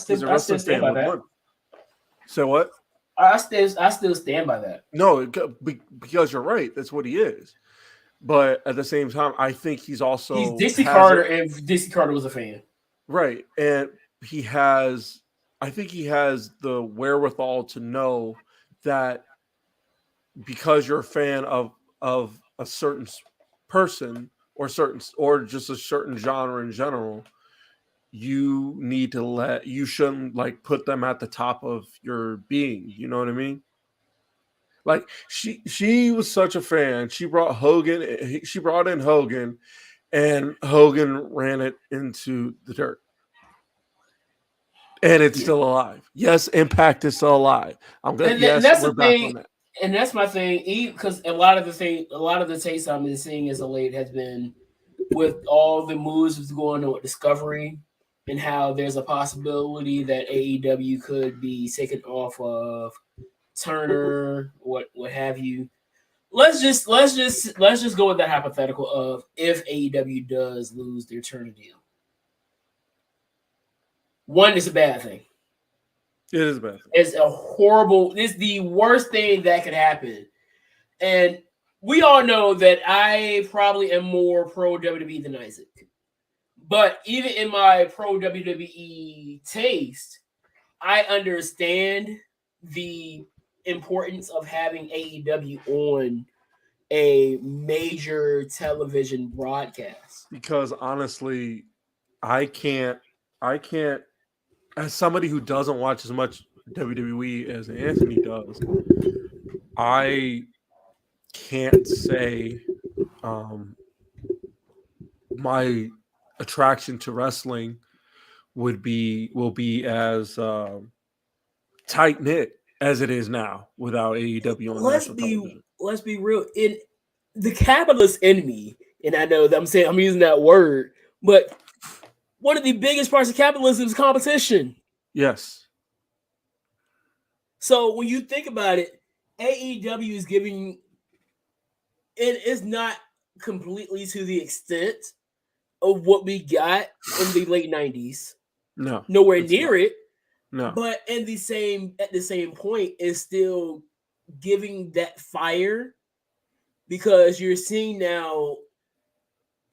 He's a wrestling fan with money. So what? I still stand by that. No, because you're right. That's what he is. But at the same time, I think he's Dixie Carter, and Dixie Carter was a fan. Right. And I think he has the wherewithal to know that because you're a fan of a certain person or just a certain genre in general, you shouldn't like put them at the top of your being. You know what I mean? Like she was such a fan. She brought in Hogan, and Hogan ran it into the dirt. And it's still alive. Yes, Impact is still alive. I'm good. And that's the thing. And that's my thing. Because a lot of the takes I've been seeing as of late has been with all the moves that's going on with Discovery, and how there's a possibility that AEW could be taken off of Turner, what have you. Let's just go with that hypothetical of if AEW does lose their Turner deal. One, is a bad thing. It is a bad thing. It's the worst thing that could happen. And we all know that I probably am more pro WWE than Isaac. But even in my pro WWE taste, I understand the importance of having AEW on a major television broadcast. Because honestly, I can't, as somebody who doesn't watch as much WWE as Anthony does, I can't say my attraction to wrestling will be as tight knit as it is now without AEW on national television. Let's be real. In the capitalist enemy, and I know that I'm using that word, but one of the biggest parts of capitalism is competition. Yes. So when you think about it, AEW is giving it is not completely to the extent of what we got in the late 90s. No. Nowhere near it. No. But at the same point is still giving that fire, because you're seeing now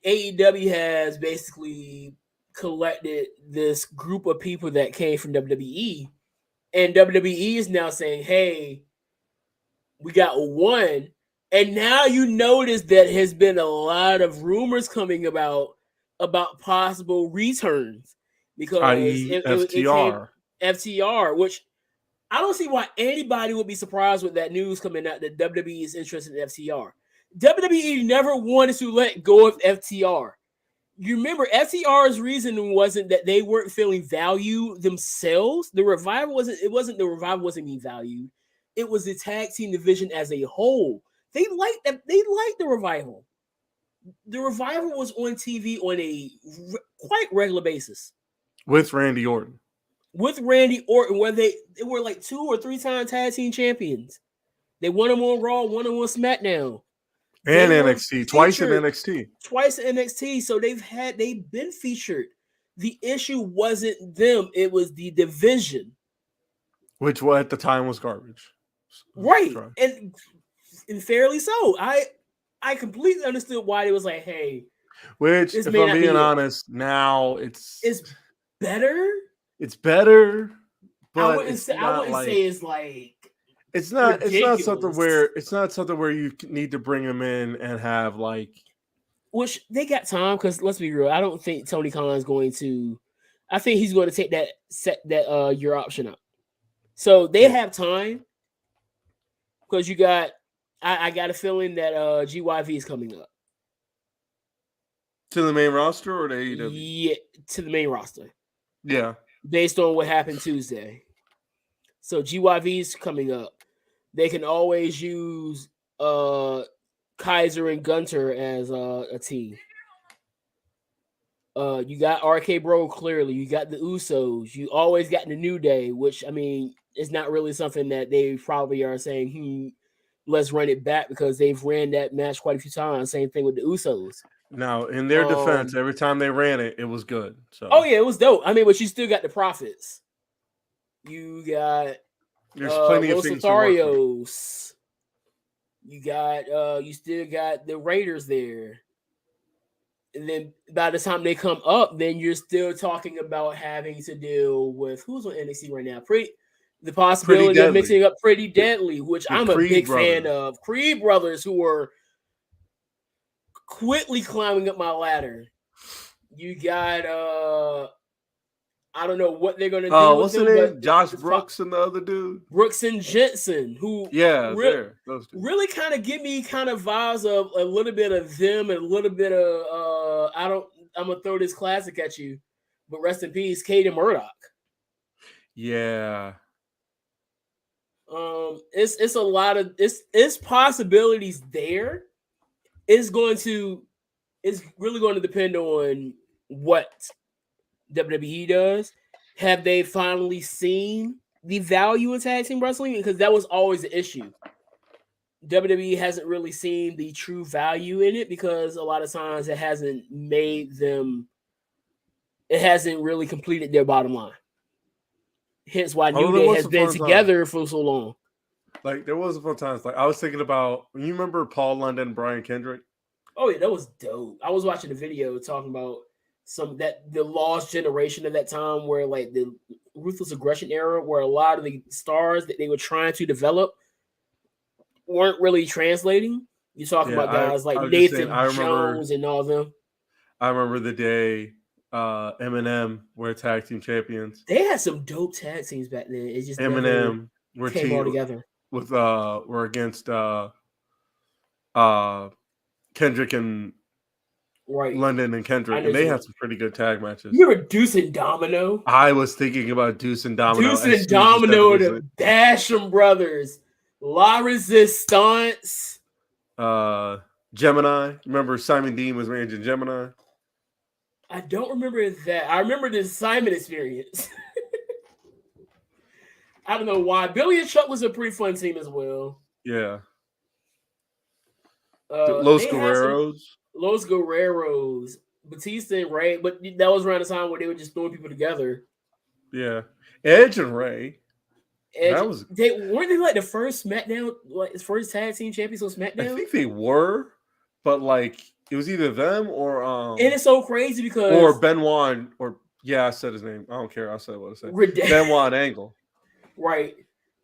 AEW has basically collected this group of people that came from WWE, and WWE is now saying, hey, we got one. And now you notice that has been a lot of rumors coming about possible returns, because FTR, which I don't see why anybody would be surprised with that news coming out that WWE is interested in FTR. WWE never wanted to let go of FTR. You remember FTR's reason wasn't that they weren't feeling value themselves. The revival wasn't being valued. It was the tag team division as a whole. They liked the revival. The revival was on TV on a quite regular basis. With Randy Orton, where they were like 2 or 3 time tag team champions. They won them on Raw, won them on SmackDown. And NXT, twice in NXT. So they've been featured. The issue wasn't them, it was the division. Which at the time was garbage. Right. And fairly so. I completely understood why it was like, hey. Which, if I'm being honest, now it's better. It's better, but I wouldn't say it's like it's not something ridiculous. where you need to bring him in and have like. Which they got time because let's be real. I don't think Tony Khan's going to. I think he's going to take that year option up. So they have time because you got. I got a feeling that GYV is coming up To the main roster or the AEW? Yeah, to the main roster. Yeah. Based on what happened Tuesday. So GYV is coming up. They can always use Kaiser and Gunter as a team. You got RK Bro clearly. You got the Usos. You always got the New Day, which I mean, it's not really something that they probably are saying, let's run it back because they've ran that match quite a few times. Same thing with the Usos. Now, in their defense, every time they ran it, it was good. So. Oh yeah, it was dope. I mean, but you still got the Profits. You got there's plenty of things to work with. You got you still got the Raiders there. And then by the time they come up, then you're still talking about having to deal with who's on NXT right now. The possibility of mixing up Pretty Deadly, which I'm a big fan of. Creed Brothers, who were quickly climbing up my ladder. You got I don't know what they're gonna do. What's the name? Josh Brooks and the other dude. Brooks and Jensen, who really kind of give me kind of vibes of a little bit of them and a little bit of I'm gonna throw this classic at you, but rest in peace, Kate and Murdoch. Yeah. It's a lot of it's possibilities there. It's really going to depend on what WWE does. Have they finally seen the value in tag team wrestling? Because that was always the issue. WWE hasn't really seen the true value in it because a lot of times it hasn't really completed their bottom line. Hence why New Day has been together for so long. Like there was a fun times. Like I was thinking about when you remember Paul London and Brian Kendrick. Oh yeah, that was dope. I was watching a video talking about the lost generation of that time where like the Ruthless Aggression era, where a lot of the stars that they were trying to develop weren't really translating. You're talking about guys like Nathan Jones and all of them. I remember the day Eminem were tag team champions. They had some dope tag teams back then. It just Eminem came all together. Were against Kendrick and London and Kendrick, and they had some pretty good tag matches. You remember Deuce and Domino? I was thinking about Deuce and Domino. Deuce and Domino, the Basham brothers, La Resistance, Gemini. Remember Simon Dean was managing Gemini? I don't remember that. I remember the Simon experience. I don't know why. Billy and Chuck was a pretty fun team as well. Yeah. Los Guerreros, Batista and Ray, but that was around the time where they were just throwing people together. Yeah. Edge and Ray. Weren't they like the first SmackDown, like his first tag team champions on SmackDown? I think they were, but like it was either them or and it's so crazy because or Benoit I said his name. I don't care. I said what I said. Benoit and Angle. Right.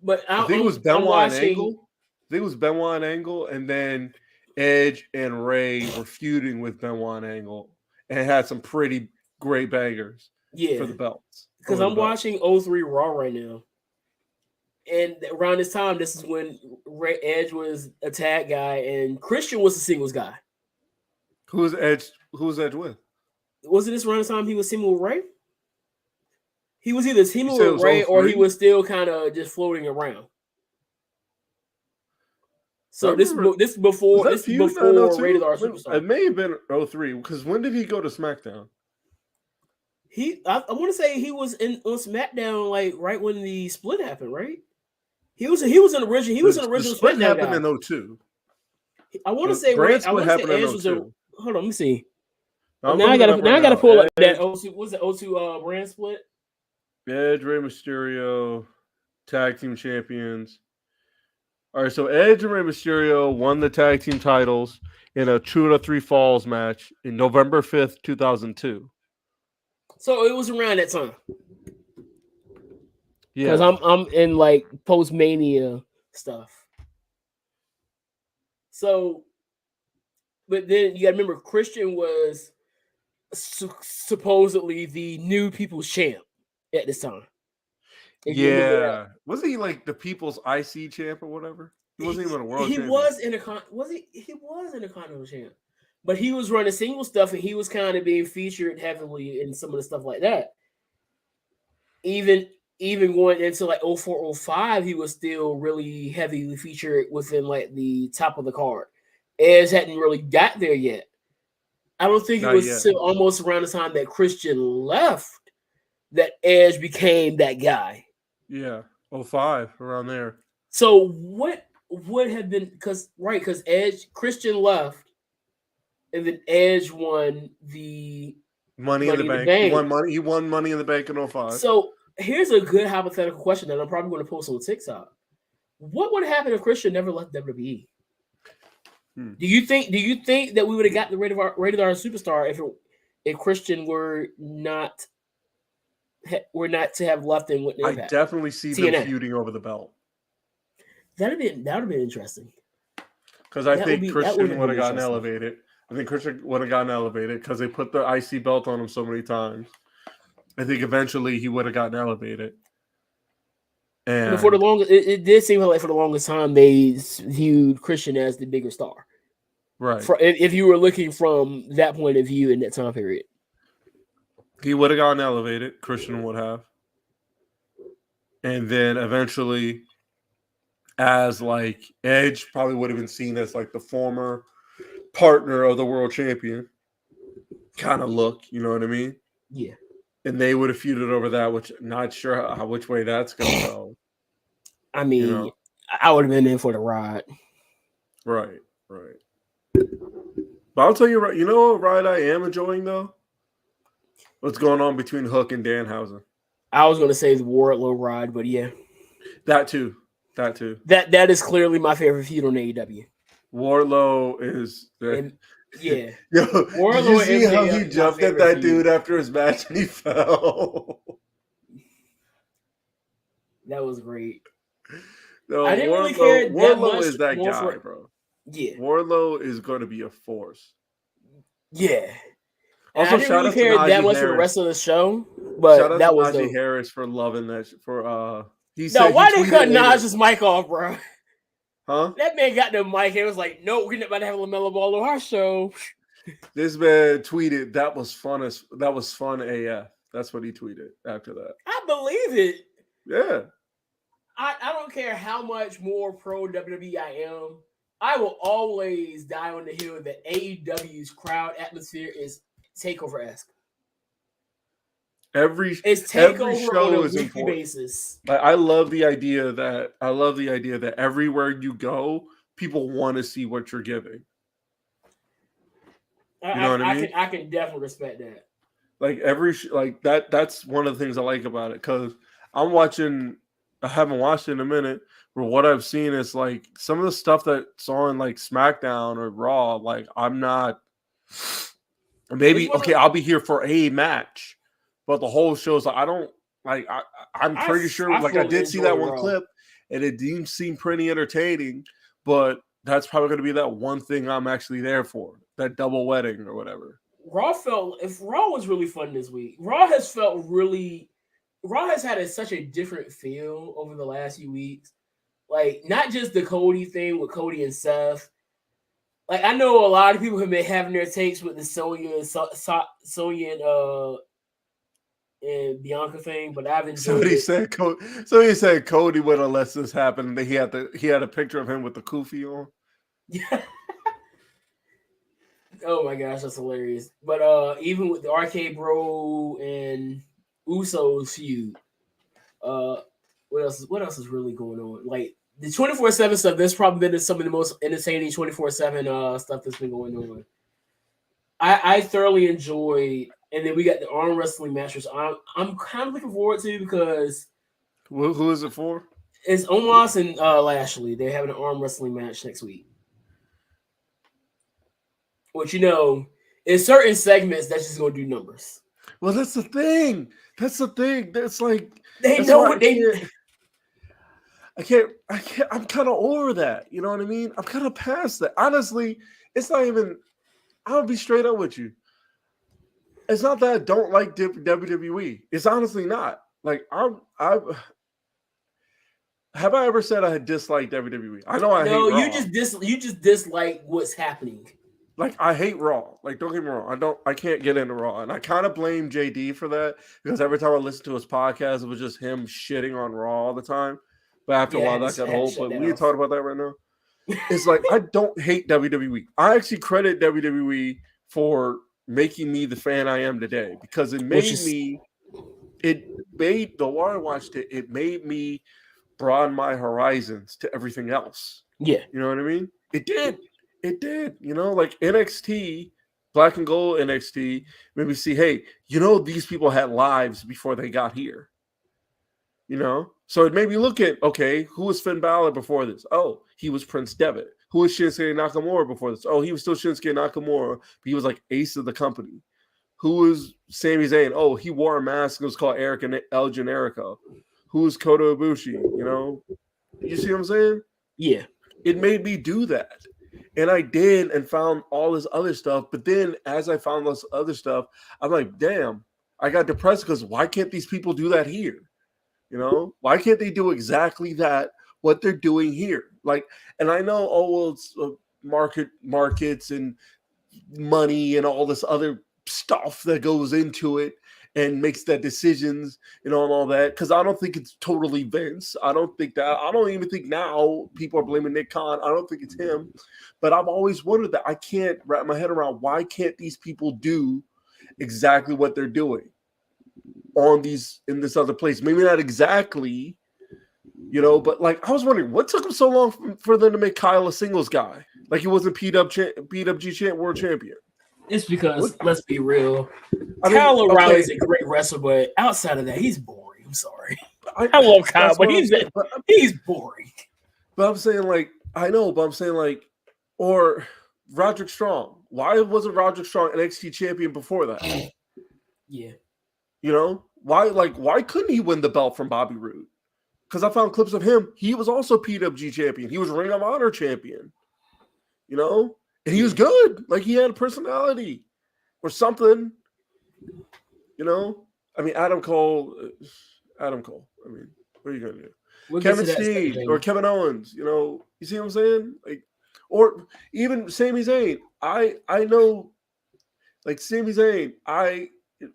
But I think it was Benoit and Angle. I think it was Benoit and Angle, and then Edge and Ray were feuding with Benoit and Angle and had some pretty great bangers for the belts. Because I'm watching 03 Raw right now. And around this time, this is when Edge was a tag guy and Christian was a singles guy. Who was Edge with? Wasn't this around the time he was teaming with Ray? He was either teaming with Ray or he was still kind of just floating around. So this before Rated R Superstar. It may have been 03 because when did he go to SmackDown? I want to say he was on SmackDown like right when the split happened, right? He was an original split SmackDown happened guy. in 02. I want to say Edge was a. Hold on, let me see. Now I gotta pull up that 02. Was it 02 brand split? Edge, Rey Mysterio, tag team champions. All right, so Edge and Rey Mysterio won the tag team titles in a 2 out of 3 falls match in November 5th, 2002. So it was around that time. because I'm in like post-Mania stuff. So, but then you got to remember, Christian was supposedly the new People's Champ at this time. Yeah, was he like the People's IC champ or whatever? He wasn't even a world champion. He was Intercontinental champ, but he was running single stuff, and he was kind of being featured heavily in some of the stuff like that. Even going into like 04, 05, he was still really heavily featured within like the top of the card. Edge hadn't really got there yet. I don't think it was till almost around the time that Christian left that Edge became that guy. Yeah, 05, around there. So what would have been because Christian left, and then Edge won the Money in the Bank. He won Money in the Bank in 05. So here's a good hypothetical question that I'm probably going to post on TikTok. What would happen if Christian never left WWE? Do you think that we would have got the rated R superstar if Christian were not to have left and went Impact? I definitely see them feuding over the belt. That would have been interesting. Because I think Christian would have gotten elevated. I think Christian would have gotten elevated because they put the IC belt on him so many times. I think eventually he would have gotten elevated. And for the longest, it did seem like for the longest time they viewed Christian as the bigger star. Right. If you were looking from that point of view in that time period. He would have gotten elevated. Christian would have. And then eventually, as like Edge probably would have been seen as like the former partner of the world champion kind of look, you know what I mean? Yeah. And they would have feuded over that, which not sure which way that's going to go. I mean, I would have been in for the ride. Right. But I'll tell you, you know what ride I am enjoying, though? What's going on between Hook and Danhausen? I was going to say the Wardlow ride, but yeah. That too. That is clearly my favorite feud on AEW. Wardlow is... Yeah. Yo, did you see how he jumped at that dude after his match and he fell? That was great. No, I didn't really care that much. Wardlow is that guy, bro. Yeah. Wardlow is going to be a force. Yeah. Also, I didn't really care that much for the rest of the show, but that was Najee Harris for loving that. Why they cut Naj's mic off, bro? Huh? That man got the mic and it was like, no, we're not about to have LaMelo Ball on our show. This man tweeted that was fun AF. That's what he tweeted after that. I believe it. Yeah. I don't care how much more pro WWE I am. I will always die on the hill that AEW's crowd atmosphere is takeover-esque. Every show is important. Basis. I love the idea that everywhere you go, people want to see what you're giving. You know what I mean? I can definitely respect that. Like that's one of the things I like about it because I haven't watched it in a minute, but what I've seen is like some of the stuff that's on like SmackDown or Raw. Like I'm not I'll be here for a match. But the whole show's like, I don't like. I'm pretty sure. Like I did see that one clip, and it didn't seem pretty entertaining. But that's probably going to be that one thing I'm actually there for. That double wedding or whatever. Raw was really fun this week. Raw has had such a different feel over the last few weeks. Like not just the Cody thing with Cody and Seth. Like I know a lot of people have been having their takes with the Sonya and Bianca thing, but I've enjoyed it. Somebody said Cody would have let this happen. And he had a picture of him with the kufi on. Yeah. Oh my gosh, that's hilarious. But even with the RK Bro and Usos feud, what else is really going on? Like the 24/7 stuff, there's probably been some of the most entertaining 24/7 stuff that's been going on. I thoroughly enjoyed. And then we got the arm wrestling matches. I'm kind of looking forward to because who is it for? It's Omos and Lashley. They're having an arm wrestling match next week. Which in certain segments that's just gonna do numbers. Well, that's the thing. That's like They know what they. I can't. I'm kind of over that. You know what I mean? I'm kind of past that. Honestly, it's not even. I'll be straight up with you. It's not that I don't like WWE. It's honestly not. Like have I ever said I had disliked WWE? I know I hate Raw. You just dislike what's happening. Like I hate Raw. Like don't get me wrong. I can't get into Raw, and I kind of blame JD for that because every time I listen to his podcast, it was just him shitting on Raw all the time. But after a while, that got old. But we ain't talking about that right now. It's like I don't hate WWE. I actually credit WWE for making me the fan I am today because it made the more I watched it, it made me broaden my horizons to everything else. Yeah. You know what I mean? It did. It did. You know, like NXT, Black and Gold NXT, made me see, hey, you know, these people had lives before they got here. You know? So it made me look at, okay, who was Finn Balor before this? Oh, he was Prince Devitt. Who was Shinsuke Nakamura before this? Oh, he was still Shinsuke Nakamura, but he was like ace of the company. Who was Sami Zayn? Oh, he wore a mask. It was called Eric and El Generico. Who was Kota Ibushi? You know? You see what I'm saying? Yeah. It made me do that. And I did and found all this other stuff. But then as I found this other stuff, I'm like, damn, I got depressed because why can't these people do that here? You know, why can't they do exactly that, what they're doing here? Like, and I know, oh, well, it's markets and money and all this other stuff that goes into it and makes that decisions, you know, and all that. Because I don't think it's totally Vince. I don't think that. I don't even think now people are blaming Nick Khan. I don't think it's him. But I've always wondered that I can't wrap my head around why can't these people do exactly what they're doing in this other place? Maybe not exactly, you know, but like I was wondering what took them so long for them to make Kyle a singles guy, like he wasn't PWG world champion. It's because let's be real, Kyle O'Reilly's a great wrestler, but outside of that, he's boring. I'm sorry, I love Kyle, but he's boring. But I'm saying like I know, but I'm saying like or Roderick Strong. Why wasn't Roderick Strong NXT champion before that? Yeah. You know, why couldn't he win the belt from Bobby Roode? Because I found clips of him. He was also PWG champion. He was Ring of Honor champion. You know? And he was good. Like he had a personality or something. You know? I mean, Adam Cole. I mean, what are you gonna do? Kevin Steen or Kevin Owens, you know, you see what I'm saying? Like, or even Sami Zayn. I know like Sami Zayn,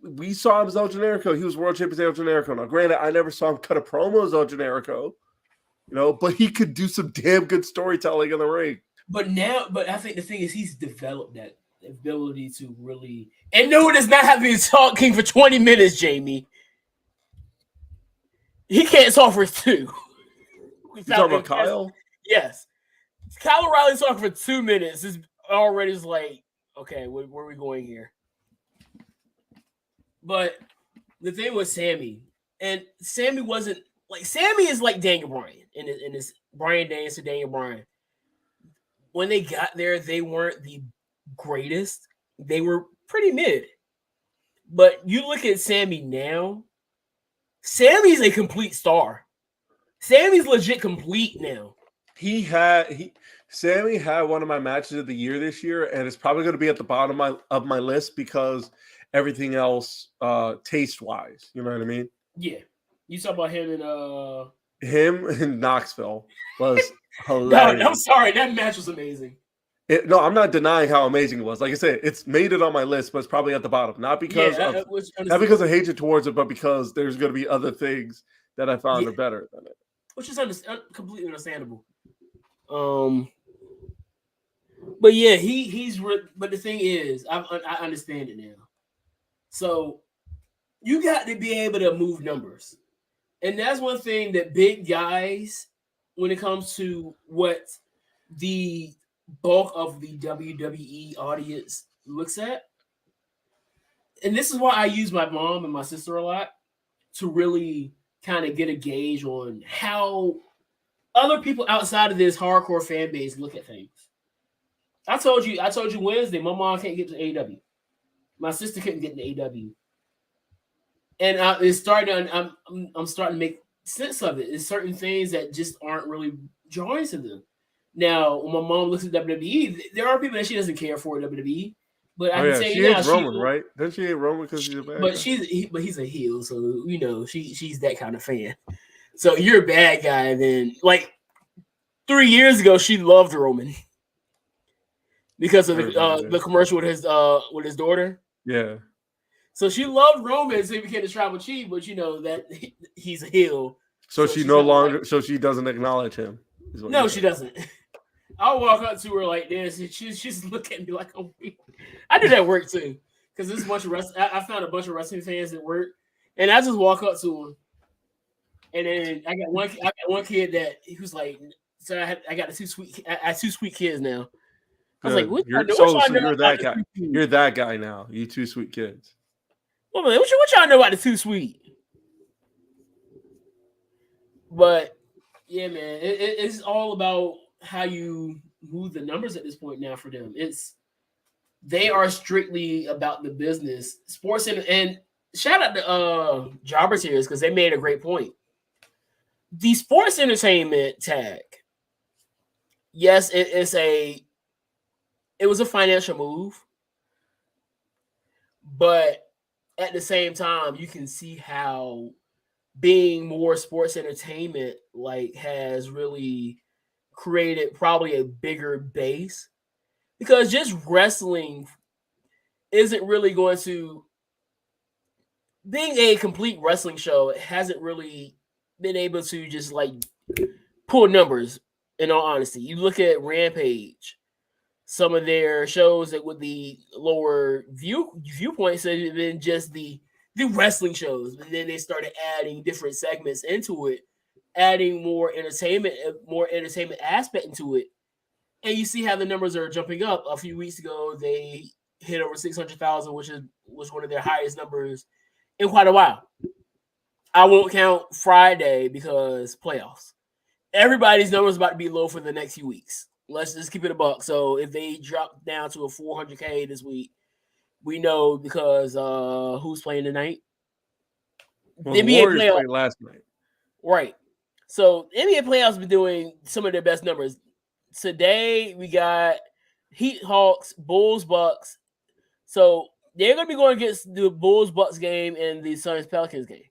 we saw him as El Generico. He was world champion as El Generico. Now, granted, I never saw him cut a promo as El Generico, you know, but he could do some damn good storytelling in the ring. But I think the thing is he's developed that ability to really, and no one is not having talking for 20 minutes, Jamie. He can't talk for 2. You talking about Kyle? Yes. Kyle O'Reilly talking for 2 minutes is already like, okay, where are we going here? But the thing with Sammy, and Sammy wasn't like Sammy is like Daniel Bryan in this Bryan Danielson, Daniel Bryan. When they got there, they weren't the greatest. They were pretty mid. But you look at Sammy now, Sammy's a complete star. Sammy's legit complete now. Sammy had one of my matches of the year this year, and it's probably going to be at the bottom of my list because everything else, taste wise, you know what I mean? Yeah, you talk about him in Knoxville was hilarious. No, I'm sorry, that match was amazing. No, I'm not denying how amazing it was. Like I said, it's made it on my list, but it's probably at the bottom. Not because of hatred towards it, but because there's going to be other things that I found are better than it. Which is completely understandable. But yeah, but the thing is, I understand it now. So you got to be able to move numbers. And that's one thing that big guys, when it comes to what the bulk of the WWE audience looks at. And this is why I use my mom and my sister a lot to really kind of get a gauge on how other people outside of this hardcore fan base look at things. I told you Wednesday, my mom can't get to AEW. My sister couldn't get into AEW. and it's starting. I'm starting to make sense of it. It's certain things that just aren't really drawing to them. Now, when my mom looks at WWE, there are people that she doesn't care for WWE, but I Oh can yeah, tell she you now, hates Roman, right? Doesn't she hate Roman because he's a bad but guy? but he's a heel, so you know she's that kind of fan. So you're a bad guy, then like 3 years ago she loved Roman because of Everybody the did. commercial with his daughter. Yeah. So she loved Roman, so he became the tribal chief, but you know that he's a heel, So so she she's no not gonna like. longer. So she doesn't acknowledge him. Is what No, you're she saying. doesn't. I'll walk up to her like this, and she's looking at me like I'm weird. I do that at work too, because there's a bunch of I found a bunch of wrestling fans at work, and I just walk up to them, and then I got one kid that he was like, so I got I have two sweet kids now. I was like, Good. what You're y'all so know you're about that the guy. two sweet? You're that guy now. You two sweet kids. What y'all know about the two sweet? But yeah, man, it's all about how you move the numbers at this point now for them. They are strictly about the business, sports, and shout out to Jobbers here because they made a great point. The sports entertainment tag, yes, it was a financial move, but at the same time, you can see how being more sports entertainment like has really created probably a bigger base because just wrestling isn't really going to being a complete wrestling show hasn't really been able to just like pull numbers. In all honesty, you look at Rampage, some of their shows that with the lower viewpoints have been just the wrestling shows, and then they started adding different segments into it, adding more entertainment aspect into it, and you see how the numbers are jumping up. A few weeks ago, they hit over 600,000, which was one of their highest numbers in quite a while. I won't count Friday because playoffs. Everybody's numbers about to be low for the next few weeks. Let's just keep it a buck. So if they drop down to a 400K this week, we know because who's playing tonight? Well, The the NBA Warriors playoffs, played last night. right? So NBA playoffs been doing some of their best numbers. Today we got Heat, Hawks, Bulls, Bucks. So they're going to be going against the Bulls, Bucks game and the Suns, Pelicans game.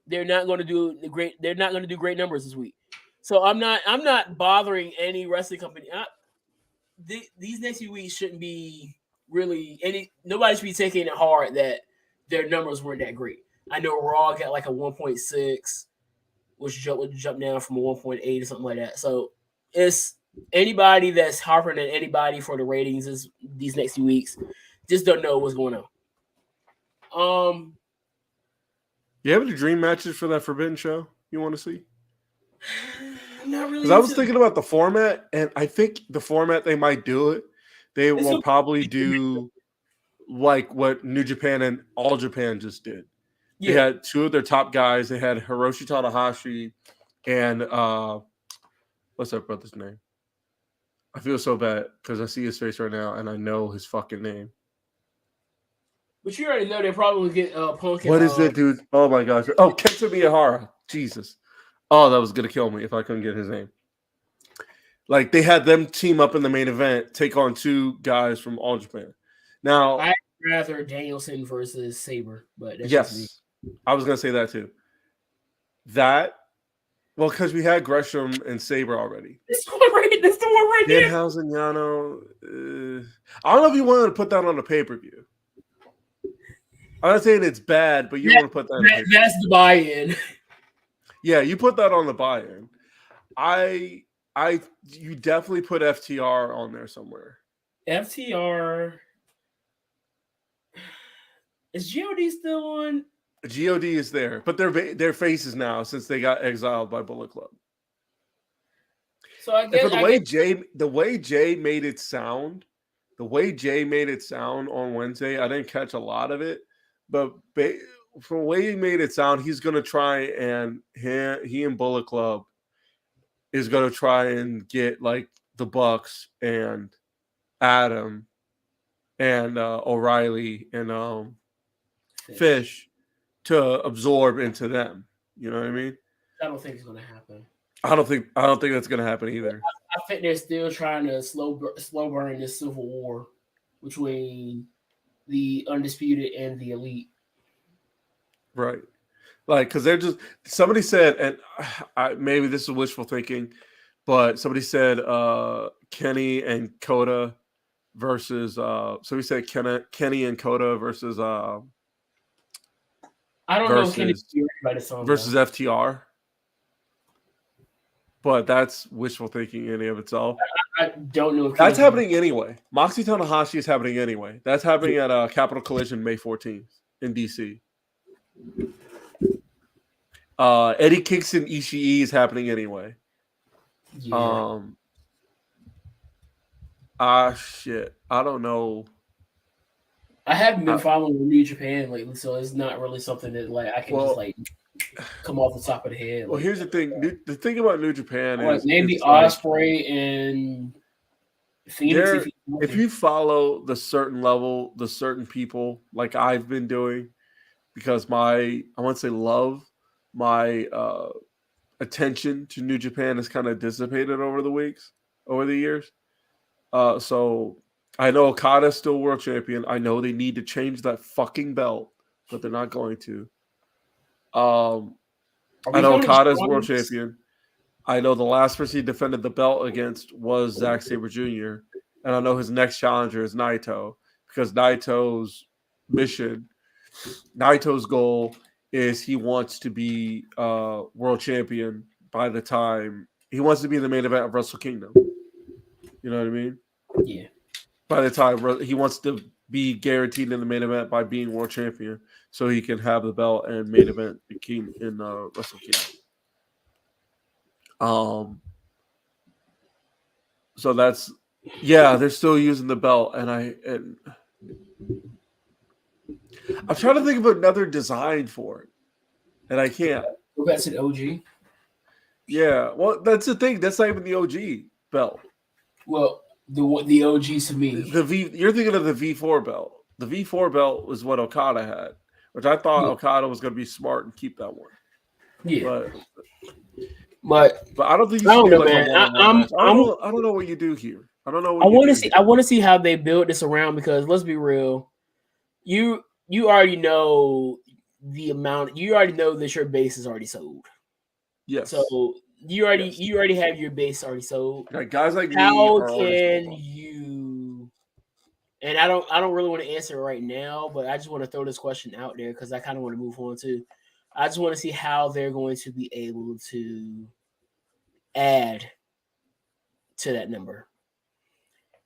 They're not going to do They're not going to do great numbers this week. So I'm not bothering any wrestling company. These next few weeks shouldn't be really nobody should be taking it hard that their numbers weren't that great. I know Raw got like a 1.6, which jumped down from a 1.8 or something like that. So it's anybody that's harping at anybody for the ratings these next few weeks just don't know what's going on. You have any dream matches for that Forbidden show you want to see? Not really. Because I was thinking about the format, and I think the format they might do it. They will probably do like what New Japan and All Japan just did. Yeah. They had two of their top guys. They had Hiroshi Tanahashi and what's that brother's name? I feel so bad because I see his face right now and I know his fucking name. But you already know they probably would get Punk. What is that dude? Oh my gosh! Oh, Kenta Miyahara. Jesus. Oh, that was gonna kill me if I couldn't get his name. Like they had them team up in the main event, take on two guys from All Japan. Now, I'd rather Danielson versus Sabre, but that's yes, I was gonna say that too. Because we had Gresham and Sabre already. That's the one right there. Danhausen, Yano. I don't know if you wanted to put that on a pay-per-view. I'm not saying it's bad, but you want to put that. That's the buy-in. Yeah, you put that on the buy-in. You definitely put FTR on there somewhere. FTR is God still on? God is there, but their faces now since they got exiled by Bullet Club. So I guess the way Jay made it sound on Wednesday, I didn't catch a lot of it, but from the way he made it sound, he's gonna try and he and Bullet Club is gonna try and get like the Bucks and Adam and O'Reilly and Fish to absorb into them. You know what I mean? I don't think it's going to happen. I don't think that's going to happen either. I think they're still trying to slow burn this civil war between the undisputed and the elite. Right. Like, because they're just, somebody said, and maybe this is wishful thinking, but somebody said Kenny and Coda versus, so we said Kenny and Coda versus, I don't know if Kenny's by the song versus FTR. But that's wishful thinking in and of itself. I don't know if that's happening anyway. Moxie Tanahashi is happening anyway. That's happening at Capital Collision May 14th in DC. Eddie Kingston Ishii is happening anyway. Yeah. Shit. I don't know. I haven't been following New Japan lately, so it's not really something that like I can just like come off the top of the head. Well, here's the thing. The thing about New Japan is maybe Ospreay and Phoenix. If you follow the certain people, like I've been doing, because I want to say my attention to New Japan has kind of dissipated over the years. So I know Okada's still world champion. I know they need to change that fucking belt, but they're not going to. I know Okada's world champion. I know the last person he defended the belt against was Zack Sabre Jr. And I know his next challenger is Naito, because Naito's goal is he wants to be world champion by the time he wants to be in the main event of Wrestle Kingdom. You know what I mean? Yeah. By the time he wants to be guaranteed in the main event by being world champion, so he can have the belt and main event in Wrestle Kingdom. So that's they're still using the belt, and I'm trying to think of another design for it, and I can't. Go back to the OG. Yeah, well, that's the thing. That's not even the OG belt. Well, the OG to me. You're thinking of the V4 belt. The V4 belt was what Okada had, which I thought Okada was going to be smart and keep that one. Yeah, but I don't think you should do like a one-on-one match. I don't know what you do here. I don't know. I want to see how they build this around, because let's be real, you already know the amount. You already know that your base is already sold. Yes. So you already have your base already sold. Like guys like how can you? And I don't really want to answer it right now, but I just want to throw this question out there because I kind of want to move on too. I just want to see how they're going to be able to add to that number.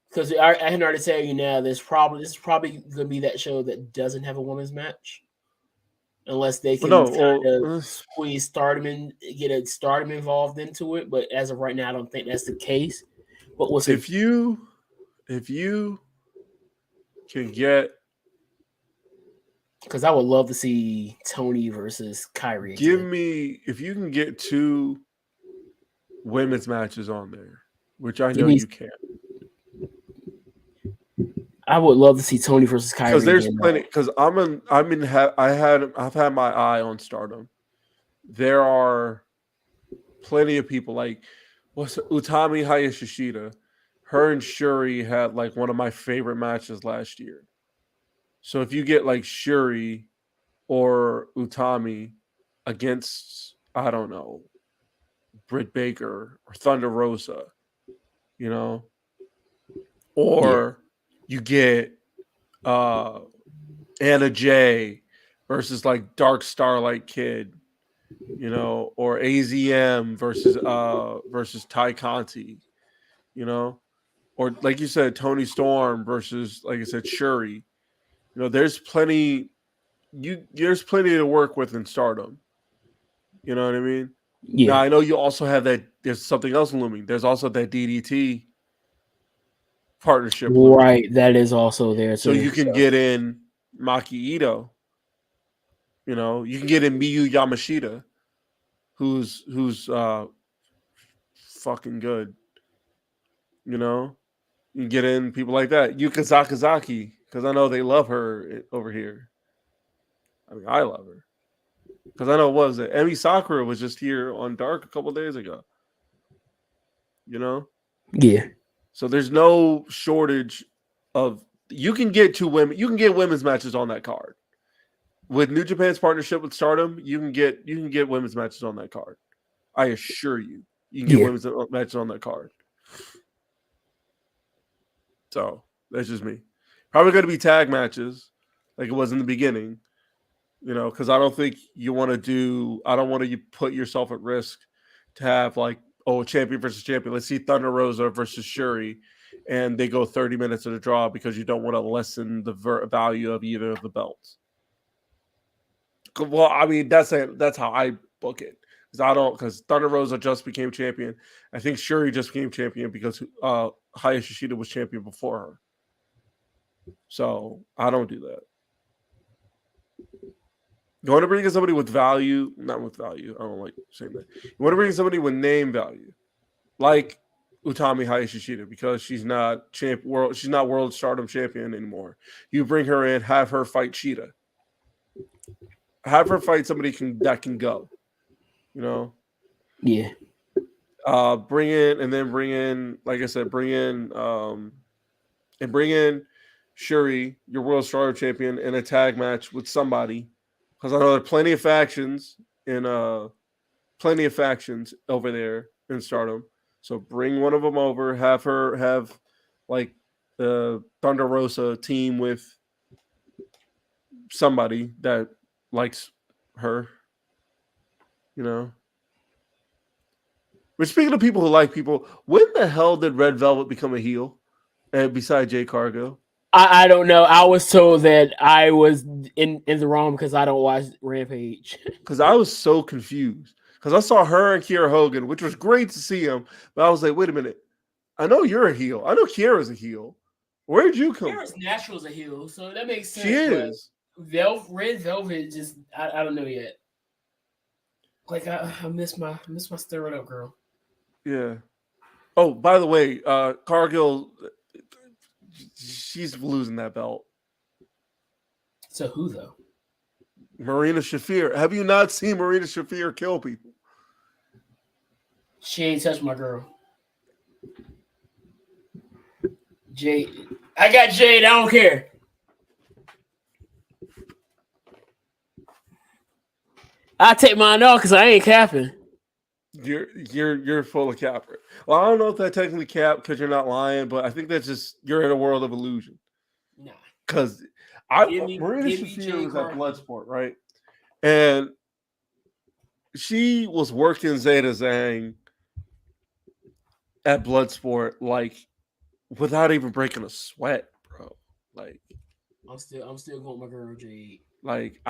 Because I can already tell you now, this is probably going to be that show that doesn't have a women's match, unless they can squeeze Stardom and get Stardom involved into it. But as of right now, I don't think that's the case. But we'll see. If you can get, because I would love to see Tony versus Kyrie. If you can get 2 women's matches on there, which I know you can. I would love to see Tony versus Kyrie. Because there's plenty. Because I've had my eye on Stardom. There are plenty of people like Utami Hayashishita. Her and Shuri had like one of my favorite matches last year. So if you get like Shuri or Utami against, I don't know, Britt Baker or Thunder Rosa, you know, or you get Anna Jay versus like Dark Starlight Kid, you know, or AZM versus Ty Conti, you know, or like you said, Tony Storm versus, like I said, Shuri. You know, there's plenty to work with in Stardom. You know what I mean? Yeah. Now I know you also have that. There's something else looming. There's also that DDT partnership, right? That is also there too. So you can get in Maki Ito. You know, you can get in Miyu Yamashita, who's fucking good. You know, you can get in people like that. Yuka Sakazaki, because I know they love her over here. I mean, I love her. Because I know what was it? Emi Sakura was just here on Dark a couple days ago. You know? Yeah. So there's no shortage of you can get women's matches on that card. With New Japan's partnership with Stardom, you can get women's matches on that card. I assure you. You can get women's matches on that card. So that's just me. Probably going to be tag matches like it was in the beginning, because I don't think you want to I don't want to put yourself at risk to have like, champion versus champion. Let's see Thunder Rosa versus Shuri, and they go 30 minutes at a draw because you don't want to lessen the value of either of the belts. Well, I mean, that's how I book it. Because Thunder Rosa just became champion. I think Shuri just became champion because Hayashi Shida was champion before her. So I don't do that. You want to bring in somebody with value, not with value. I don't like saying that. You want to bring in somebody with name value, like Utami Hayashi Shida, because she's not she's not world Stardom champion anymore. You bring her in, have her fight Shida. Have her fight somebody that can go. Yeah. Bring in, like I said, bring in Shuri, your world Stardom champion, in a tag match with somebody. Because I know there are plenty of factions over there in Stardom. So bring one of them over, have like the Thunder Rosa team with somebody that likes her. But speaking of people who like people, when the hell did Red Velvet become a heel? And beside Jay Cargill? I don't know. I was told that I was in the wrong because I don't watch Rampage. Because I was so confused. Because I saw her and Kiera Hogan, which was great to see him. But I was like, wait a minute. I know you're a heel. I know Kiera's a heel. Where did you come from? Kiera's natural as a heel, so that makes sense. She is. Red Velvet just I don't know yet. Like I miss my steroid up girl. Yeah. Oh, by the way, Cargill, she's losing that belt. So who though? Marina Shafir. Have you not seen Marina Shafir kill people? She ain't touched my girl. Jade. I got Jade. I don't care. I take mine off because I ain't capping. You're full of capper. Well, I don't know if that technically cap because you're not lying, but I think that's just you're in a world of illusion. Nah. Because Marina Shafir was at Bloodsport, right? And she was working Zeta Zhang at Bloodsport like without even breaking a sweat, bro. Like I'm still going with my girl Jade. Like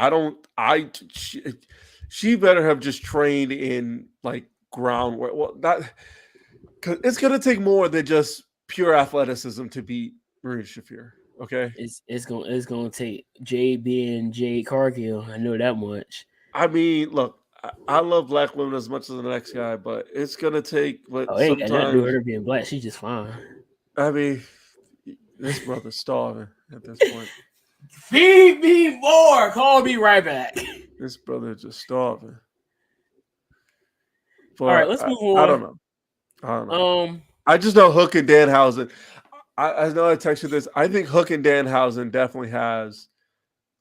she better have just trained in like groundwork. Well, because it's gonna take more than just pure athleticism to beat Marina Shafir. Okay, it's gonna take Jade being Jade Cargill. I know that much. I mean, look, I love black women as much as the next guy, but it's gonna take. But ain't got nothing to do with her being black. She's just fine. I mean, this brother's starving at this point. Feed me more. Call me right back. This brother is just starving. But all right, let's move on. I don't know. I just know Hook and Danhausen. I know I texted this. I think Hook and Danhausen definitely has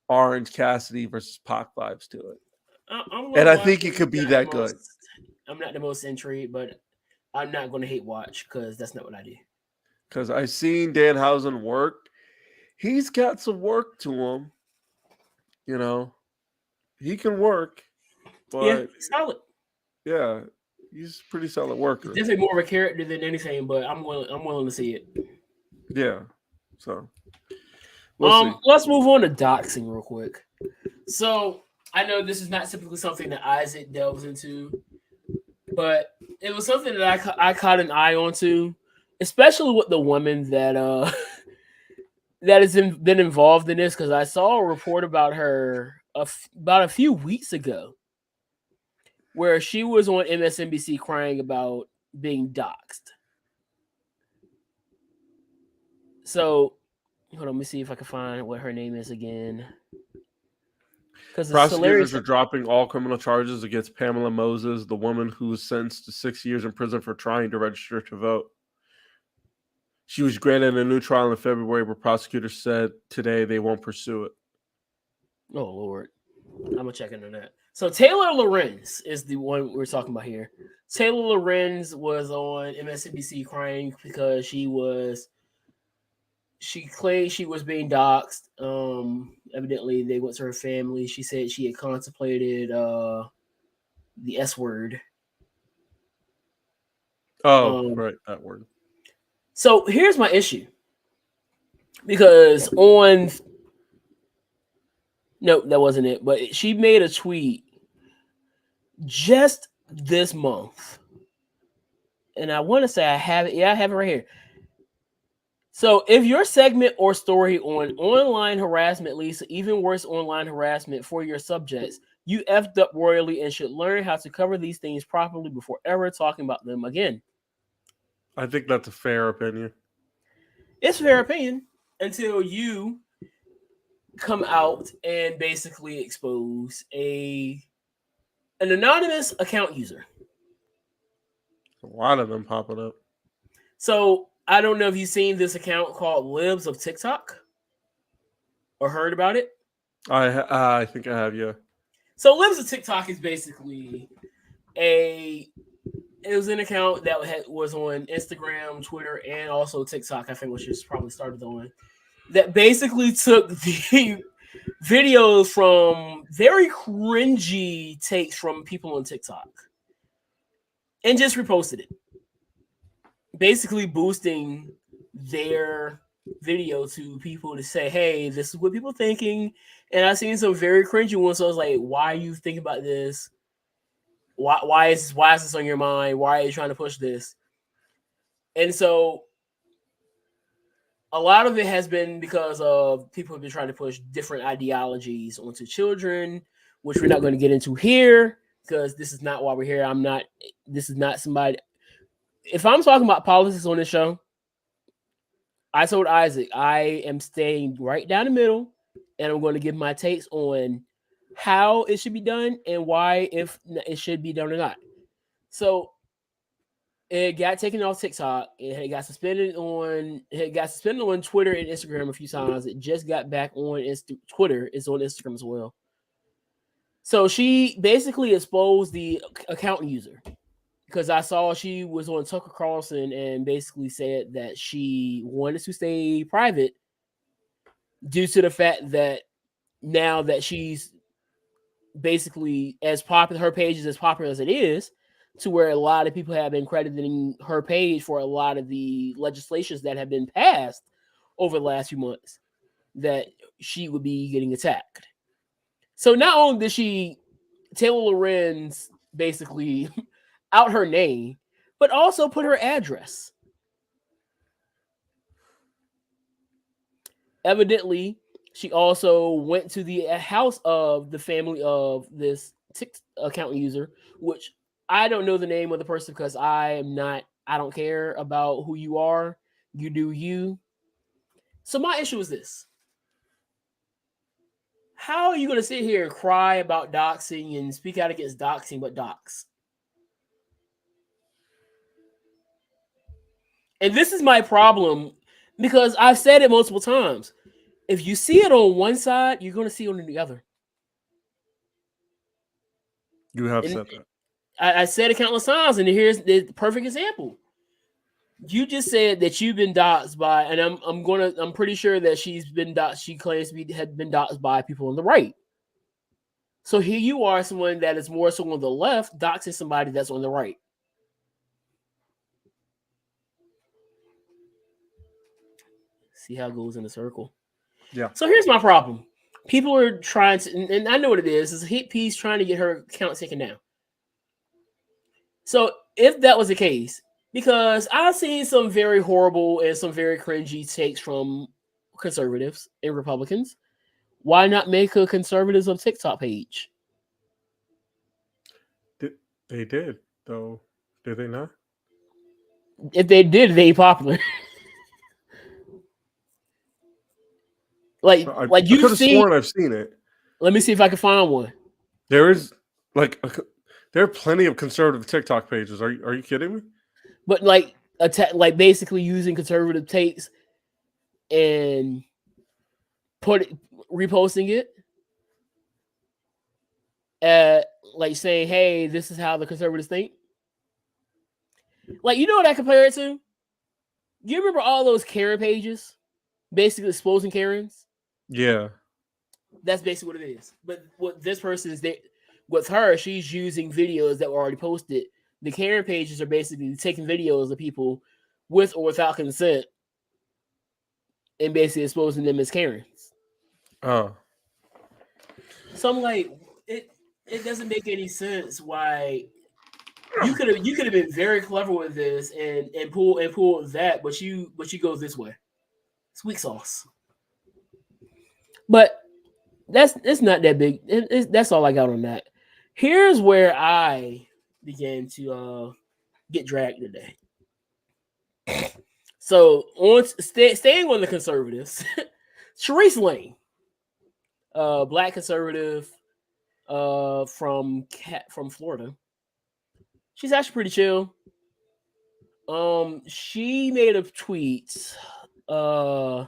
Orange Cassidy versus Pac vibes to it. And I think it could be that good. I'm not the most intrigued, but I'm not going to hate watch because that's not what I do. Because I've seen Danhausen work. He's got some work to him. He can work. But yeah, he's solid. Yeah, he's a pretty solid worker. He's definitely more of a character than anything, but I'm willing to see it. Yeah. So we'll see. Let's move on to doxing real quick. So I know this is not typically something that Isaac delves into, but it was something that I caught an eye onto, especially with the women that that has been involved in this, because I saw a report about her about a few weeks ago where she was on MSNBC crying about being doxxed. So, hold on, let me see if I can find what her name is again. Because it's Prosecutors hilarious. are dropping all criminal charges against Pamela Moses, the woman who was sentenced to 6 years in prison for trying to register to vote. She was granted a new trial in February, but prosecutors said today they won't pursue it. Oh, Lord. I'm going to check into that. So Taylor Lorenz is the one we're talking about here. Taylor Lorenz was on MSNBC crying because she claimed she was being doxxed. Evidently, they went to her family. She said she had contemplated the S word. Oh, right, that word. So here's my issue. Because no, that wasn't it. But she made a tweet just this month. And I want to say I have it. Yeah, I have it right here. So if your segment or story on online harassment leads to even worse online harassment for your subjects, you effed up royally and should learn how to cover these things properly before ever talking about them again. I think that's a fair opinion. It's a fair opinion until you come out and basically expose an anonymous account user. A lot of them popping up. So I don't know if you've seen this account called Libs of TikTok or heard about it. I think I have, yeah. So Libs of TikTok is basically it was an account that was on Instagram, Twitter, and also TikTok, I think, which is probably started on, that basically took the videos from very cringy takes from people on TikTok and just reposted it. Basically boosting their video to people to say, hey, this is what people are thinking. And I've seen some very cringy ones. So I was like, why are you thinking about this? Why is this on your mind? Why are you trying to push this? And so a lot of it has been because of people have been trying to push different ideologies onto children, which we're not going to get into here because this is not why we're here. This is not somebody. If I'm talking about politics on this show, I told Isaac I am staying right down the middle and I'm going to give my takes on how it should be done and why, if it should be done or not. So it got taken off TikTok. It got suspended on Twitter and Instagram a few times. It just got back on Twitter. It's on Instagram as well. So she basically exposed the account user because I saw she was on Tucker Carlson and basically said that she wanted to stay private due to the fact that now that she's basically as popular, her page is as popular as it is, to where a lot of people have been crediting her page for a lot of the legislations that have been passed over the last few months, that she would be getting attacked. So not only did Taylor Lorenz basically out her name, but also put her address. Evidently, she also went to the house of the family of this account user, which I don't know the name of the person because I don't care about who you are. You do you. So my issue is this. How are you going to sit here and cry about doxing and speak out against doxing, but dox? And this is my problem because I've said it multiple times. If you see it on one side, you're going to see it on the other. You have said that. I said it countless times, and here's the perfect example. You just said that you've been doxxed by, and I'm pretty sure that she's been doxxed. She claims to had been doxxed by people on the right. So here you are, someone that is more so on the left, doxing somebody that's on the right. See how it goes in a circle. Yeah. So here's my problem. People are trying to, and I know what it is. It's a hit piece trying to get her account taken down. So if that was the case, because I've seen some very horrible and some very cringy takes from conservatives and Republicans, why not make a conservatives of TikTok page? They did, though. Did they not? If they did, they ain't popular. Like I you've could have seen. sworn I've seen it. Let me see if I can find one. There is there are plenty of conservative TikTok pages. Are you kidding me? But like basically using conservative takes and reposting it, like saying, "Hey, this is how the conservatives think." Like, you know what I compare it to? You remember all those Karen pages, basically exposing Karens? Yeah. That's basically what it is. But what this person is there with her, she's using videos that were already posted. The Karen pages are basically taking videos of people with or without consent and basically exposing them as Karens. Oh. So I'm like, it doesn't make any sense why you could have been very clever with this and pull that, but you go this way. It's weak sauce. But it's not that big. That's all I got on that. Here's where I began to get dragged today. So staying on the conservatives, Charisse Lane, black conservative, from Florida. She's actually pretty chill. She made a tweet a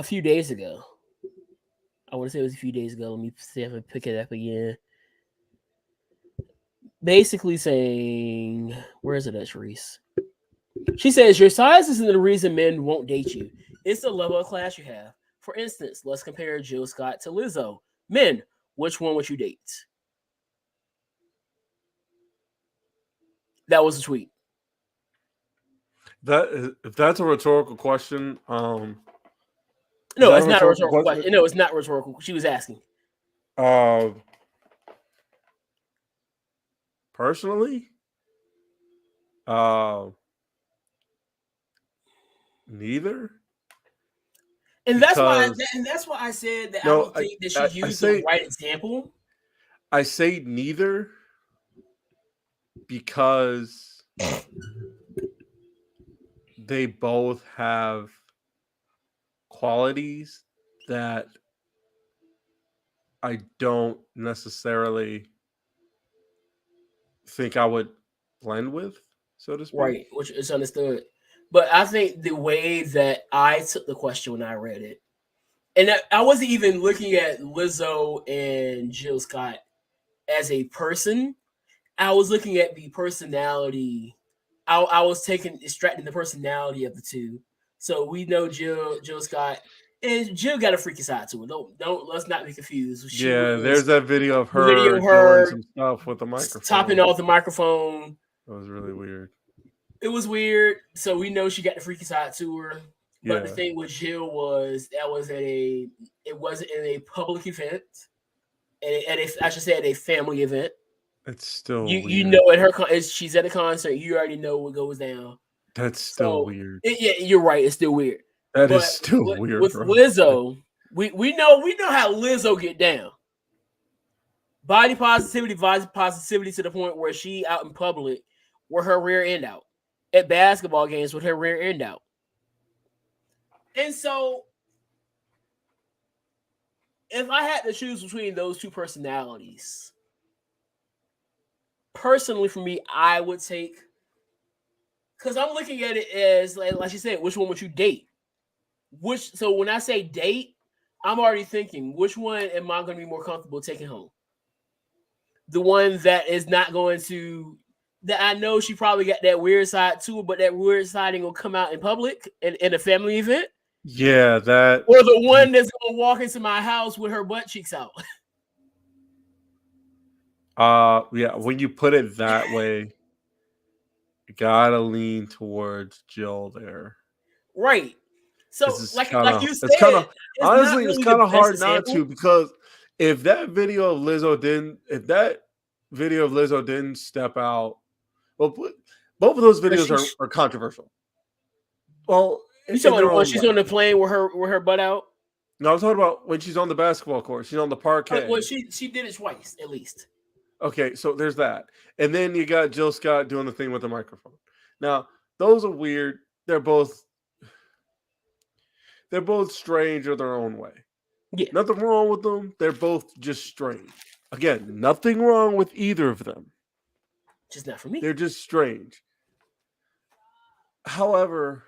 few days ago. I want to say it was a few days ago. Let me see if I pick it up again. Basically saying, where is it at, Charisse? She says, your size isn't the reason men won't date you. It's the level of class you have. For instance, let's compare Jill Scott to Lizzo. Men, which one would you date? That was a tweet. If that's a rhetorical question, no, it's not a rhetorical question. No, it's not rhetorical. She was asking. Personally, neither. And that's why I said that I don't think that she used the right example. I say neither because they both have qualities that I don't necessarily think I would blend with, so to speak. Right, which is understood. But I think the way that I took the question when I read it, and I wasn't even looking at Lizzo and Jill Scott as a person. I was looking at the personality. I was extracting the personality of the two. So we know Jill Scott, and Jill got a freaky side to her. Let's not be confused. There's that video of her doing some stuff with the microphone, topping off the microphone. That was really weird. It was weird. So we know she got the freaky side to her. But the thing with Jill was that it wasn't in a public event, and I should say at a family event. It's still you know she's at a concert. You already know what goes down. That's still weird. You're right. It's still weird. That is still weird. With Lizzo, we know how Lizzo get down. Body positivity to the point where she out in public with her rear end out at basketball games with her rear end out. And so, if I had to choose between those two personalities, personally for me, I would take, because I'm looking at it as, like you said, which one would you date? So when I say date, I'm already thinking, which one am I going to be more comfortable taking home? The one that is not going to, that I know she probably got that weird side to her, but that weird side ain't going to come out in public in a family event? Yeah, that. Or the one that's going to walk into my house with her butt cheeks out? Yeah, when you put it that way, you gotta lean towards Jill there. Right. So, like you said, it's kind of hard not to, because if that video of Lizzo didn't step out, well, both of those videos are controversial. Well, you talking about when she's on the plane with her butt out? No, I'm talking about when she's on the basketball court. She's on the parquet. Well, she did it twice at least. Okay, so there's that. And then you got Jill Scott doing the thing with the microphone. Now, those are weird. They're both strange in their own way. Yeah. Nothing wrong with them. They're both just strange. Again, nothing wrong with either of them. Just not for me. They're just strange. However,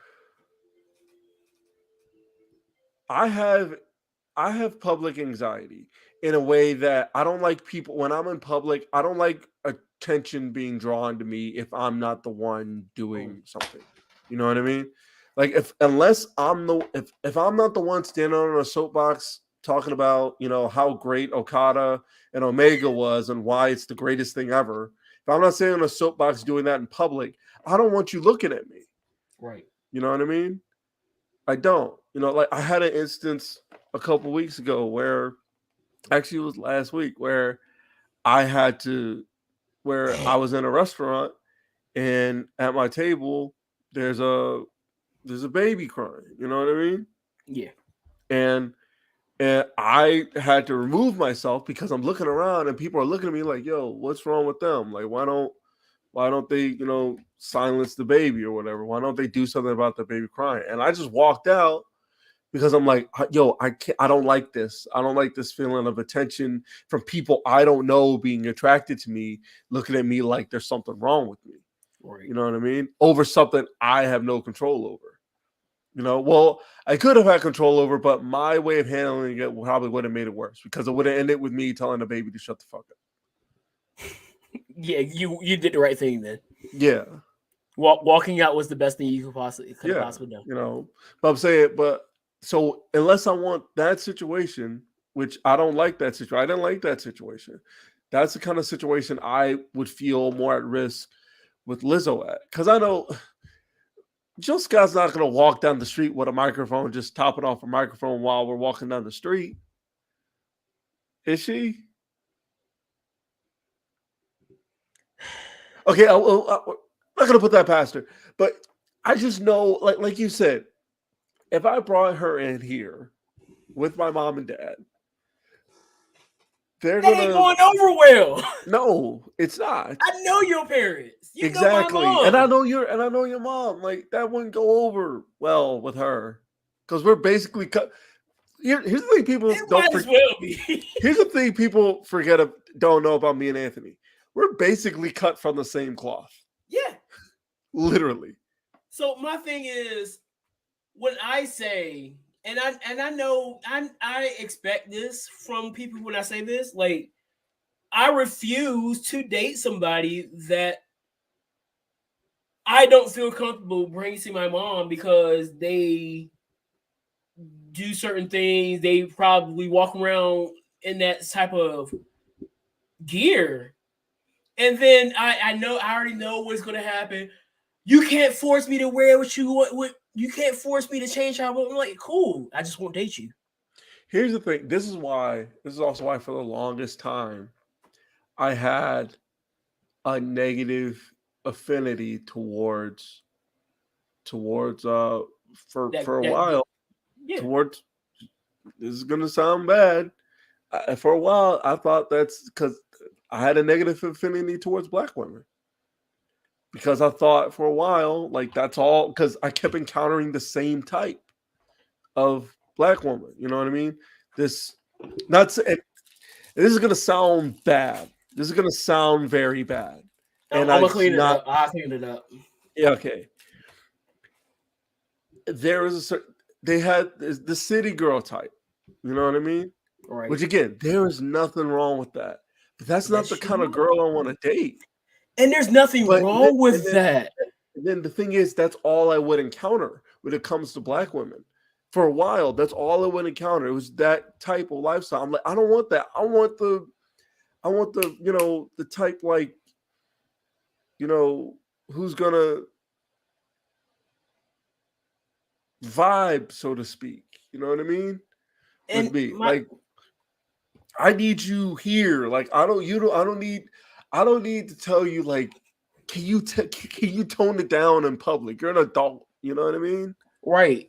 I have public anxiety in a way that I don't like people when I'm in public. I don't like attention being drawn to me if I'm not the one doing something. You know what I mean? Like if I'm not the one standing on a soapbox talking about, how great Okada and Omega was and why it's the greatest thing ever. If I'm not standing on a soapbox doing that in public, I don't want you looking at me. Right. You know what I mean? I don't. Like I had an instance a couple weeks ago where actually it was last week where I was in a restaurant and at my table there's a baby crying. You know what I mean? Yeah. And I had to remove myself because I'm looking around and people are looking at me like, yo, what's wrong with them? Like, why don't they, silence the baby or whatever? Why don't they do something about the baby crying? And I just walked out because I'm like, yo, I don't like this. I don't like this feeling of attention from people I don't know being attracted to me, looking at me like there's something wrong with me. Right. You know what I mean? Over something I have no control over. Well, I could have had control over, but my way of handling it probably would have made it worse because it would have ended with me telling the baby to shut the fuck up. Yeah, you did the right thing then. Yeah. Walking out was the best thing you could possibly done. But I'm saying, so unless I want that situation, which I don't like that situation, I didn't like that situation. That's the kind of situation I would feel more at risk with Lizzo at. Because I know Jill Scott's not going to walk down the street with a microphone, just topping off a microphone while we're walking down the street. Is she? Okay, I'm not going to put that past her. But I just know, like you said, if I brought her in here with my mom and dad, they're that ain't going over well. No, it's not. I know your parents. You exactly, know my mom. and I know your mom. Like that wouldn't go over well with her because we're basically cut. Here's the thing: people don't forget. Well Here's the thing: people don't know about me and Anthony. We're basically cut from the same cloth. Yeah, literally. So my thing is, when I say, and I know I expect this from people when I say this, like I refuse to date somebody that I don't feel comfortable bringing to my mom because they do certain things. They probably walk around in that type of gear. And then I already know what's going to happen. You can't force me to wear what you want. You can't force me to change how I'm like, cool. I just won't date you. Here's the thing. This is also why for the longest time I had a negative affinity towards for a while. Yeah. Towards, this is gonna sound bad. For a while, I thought that's because I had a negative affinity towards black women. Because I thought for a while, like that's all because I kept encountering the same type of black woman. You know what I mean? This is gonna sound bad. This is gonna sound very bad. And I'm gonna clean it up. I'll clean it up. Yeah, okay. There was they had the city girl type. You know what I mean? Right. Which again, there is nothing wrong with that. But that's not the kind of girl I want to date. And there's nothing wrong with that. And then the thing is, that's all I would encounter when it comes to black women. For a while, that's all I would encounter. It was that type of lifestyle. I'm like, I don't want that. I want the the type like, who's gonna vibe, so to speak. You know what I mean? And with me. Like, I need you here. Like, I don't need to tell you, like, can you tone it down in public? You're an adult. You know what I mean? Right.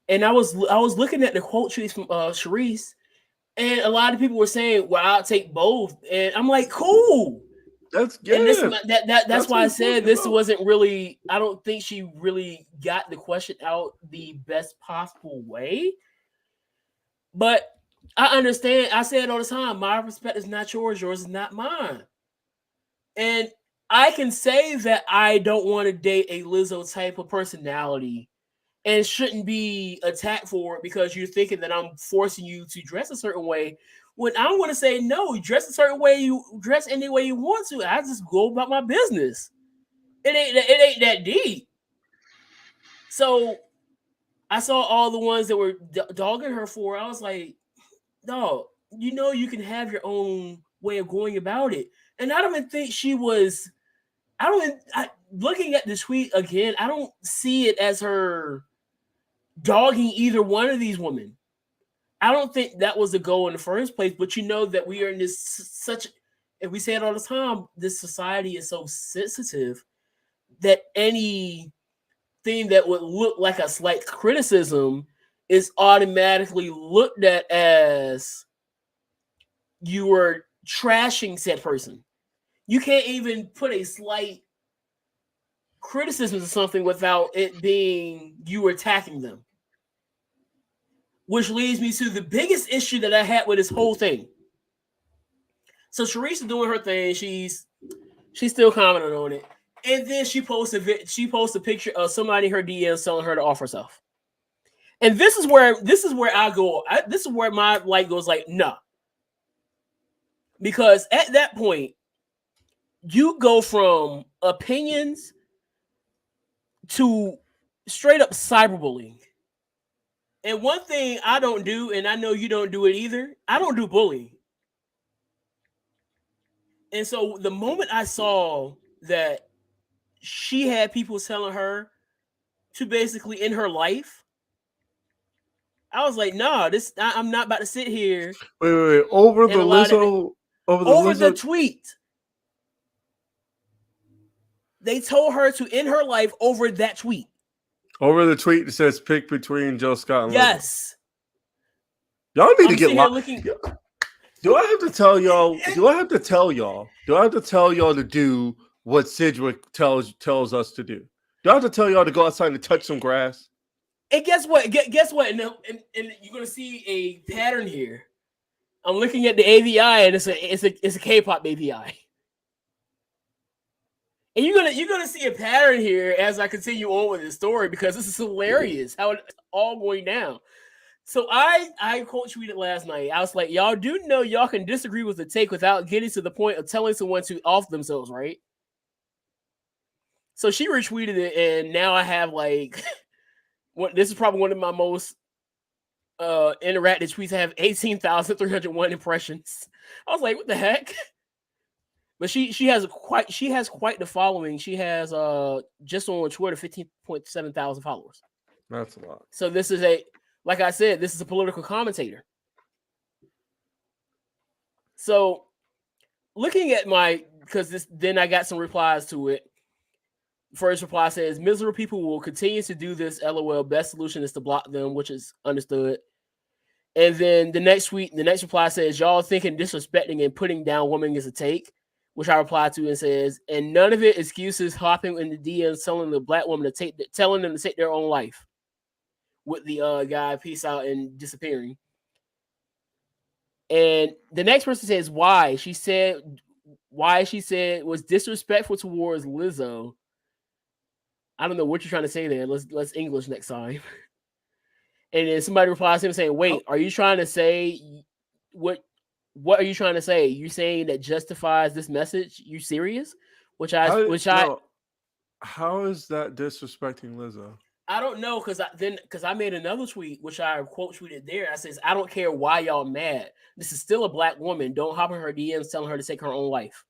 And I was looking at the quote trees from Charisse, and a lot of people were saying, "Well, I'll take both," and I'm like, "Cool." That's good. And that's why I said this wasn't really. I don't think she really got the question out the best possible way. But I understand. I say it all the time. My respect is not yours. Yours is not mine. And I can say that I don't want to date a Lizzo type of personality and shouldn't be attacked for it because you're thinking that I'm forcing you to dress a certain way. When I want to say no, you dress a certain way, you dress any way you want to. I just go about my business. It ain't that deep. So I saw all the ones that were dogging her for. I was like, no, you can have your own way of going about it. And I don't even think she was. Looking at the tweet again, I don't see it as her dogging either one of these women. I don't think that was the goal in the first place. But that we are in this such, and we say it all the time, this society is so sensitive that anything that would look like a slight criticism is automatically looked at as you were trashing said person. You can't even put a slight criticism to something without it being you attacking them. Which leads me to the biggest issue that I had with this whole thing. So Charisse is doing her thing. She's still commenting on it. And then she posts a picture of somebody in her DMs telling her to off herself. And this is where I go. This is where my light goes like, no. Because at that point, you go from opinions to straight up cyberbullying. And one thing I don't do, and I know you don't do it either, I don't do bullying. And so the moment I saw that she had people telling her to basically end her life, I was like, nah, I'm not about to sit here. Wait. Over the Lizzo, over the tweet. They told her to end her life over that tweet. Over the tweet that says pick between Joe Scott and yes. Lizzo. Y'all need to get locked. Do I have to tell y'all? Do I have to tell y'all to do what Sidgwick tells us to do? Do I have to tell y'all to go outside and touch some grass? And guess what? Guess what? And you're gonna see a pattern here. I'm looking at the AVI, and it's a K-pop AVI. And you're gonna see a pattern here as I continue on with this story because this is hilarious how it's all going down. So I quote tweeted last night. I was like, y'all do know y'all can disagree with the take without getting to the point of telling someone to off themselves, right? So she retweeted it, and now I have like, this is probably one of my most interactive tweets. I have 18,301 impressions. I was like, what the heck? But she has quite the following. She has just on Twitter 15.7 thousand followers. That's a lot. So this is like I said, this is a political commentator. So looking at then I got some replies to it. First reply says, miserable people will continue to do this. LOL. Best solution is to block them, which is understood. And then the next reply says, y'all thinking disrespecting and putting down women is a take, which I replied to and says, and none of it excuses hopping in the DMs telling the black woman telling them to take their own life. With the guy peace out and disappearing. And the next person says why she said was disrespectful towards Lizzo. I don't know what you're trying to say there. Let's English next time. And then somebody replies to him saying, wait, are you trying to say what are you trying to say? You saying that justifies this message? You serious? How is that disrespecting Lizzo? I don't know because I made another tweet which I quote tweeted there. I says, I don't care why y'all mad. This is still a black woman. Don't hop in her DMs telling her to take her own life.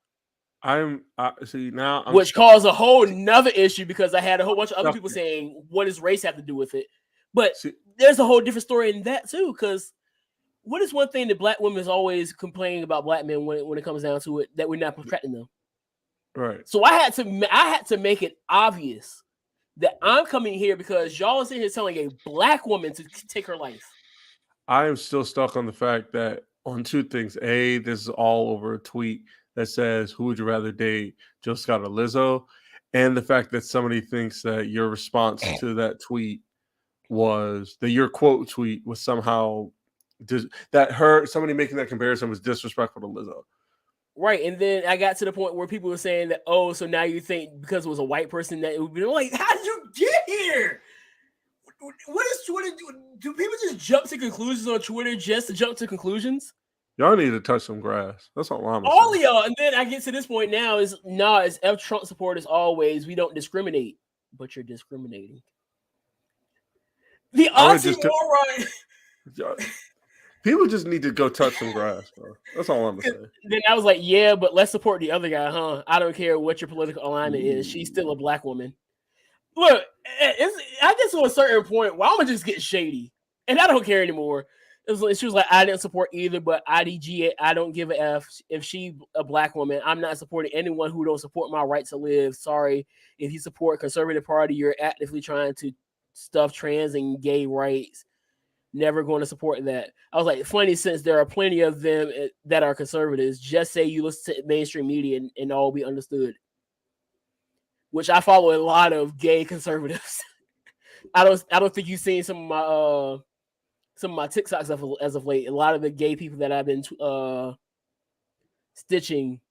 Which caused a whole nother issue because I had a whole bunch of other people saying, what does race have to do with it? But there's a whole different story in that too, because what is one thing that black women is always complaining about black men when it comes down to it, that we're not protecting them. Right. So I had to make it obvious that I'm coming here because y'all are sitting here telling a black woman to take her life. I am still stuck on the fact that on two things. A, this is all over a tweet that says, who would you rather date, Joe Scott or Lizzo? And the fact that somebody thinks that your response to that tweet was that your quote tweet was somehow somebody making that comparison was disrespectful to Lizzo. Right, and then I got to the point where people were saying that, oh, so now you think because it was a white person that it would be like, how did you get here? What is Twitter do? Do people just jump to conclusions on Twitter just to jump to conclusions? Y'all need to touch some grass. That's all I'm saying. All of y'all, and then I get to this point now is as F Trump supporters always, we don't discriminate, but you're discriminating. The oxymoron. People just need to go touch some grass, bro. That's all I'm gonna say. Then I was like, yeah, but let's support the other guy, huh? I don't care what your political alignment is. She's still a black woman. Look, I get to a certain point where I'm gonna just get shady, and I don't care anymore. She was like, I didn't support either, but IDG, I don't give a F. If she a black woman, I'm not supporting anyone who don't support my right to live. Sorry, if you support conservative party, you're actively trying to stuff trans and gay rights. Never going to support that. I was like, funny, since there are plenty of them that are conservatives, just say you listen to mainstream media and all be understood. Which I follow a lot of gay conservatives. I don't think you've seen some of my TikToks as of late. A lot of the gay people that I've been stitching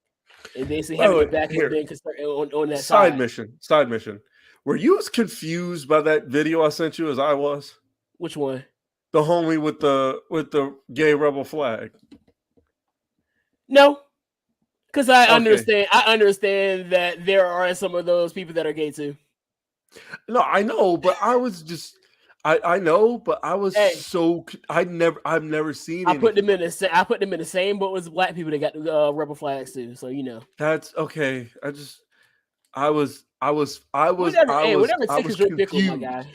and basically having it back and being on that side. Side mission. Were you as confused by that video I sent you as I was? Which one? The homie with the gay rebel flag. No, because I understand that there are some of those people that are gay too. No, I know, but I was just I know, but I was I've never seen. I put them in the same boat as black people that got the rebel flags too. So you know that's okay. I was confused. My guy.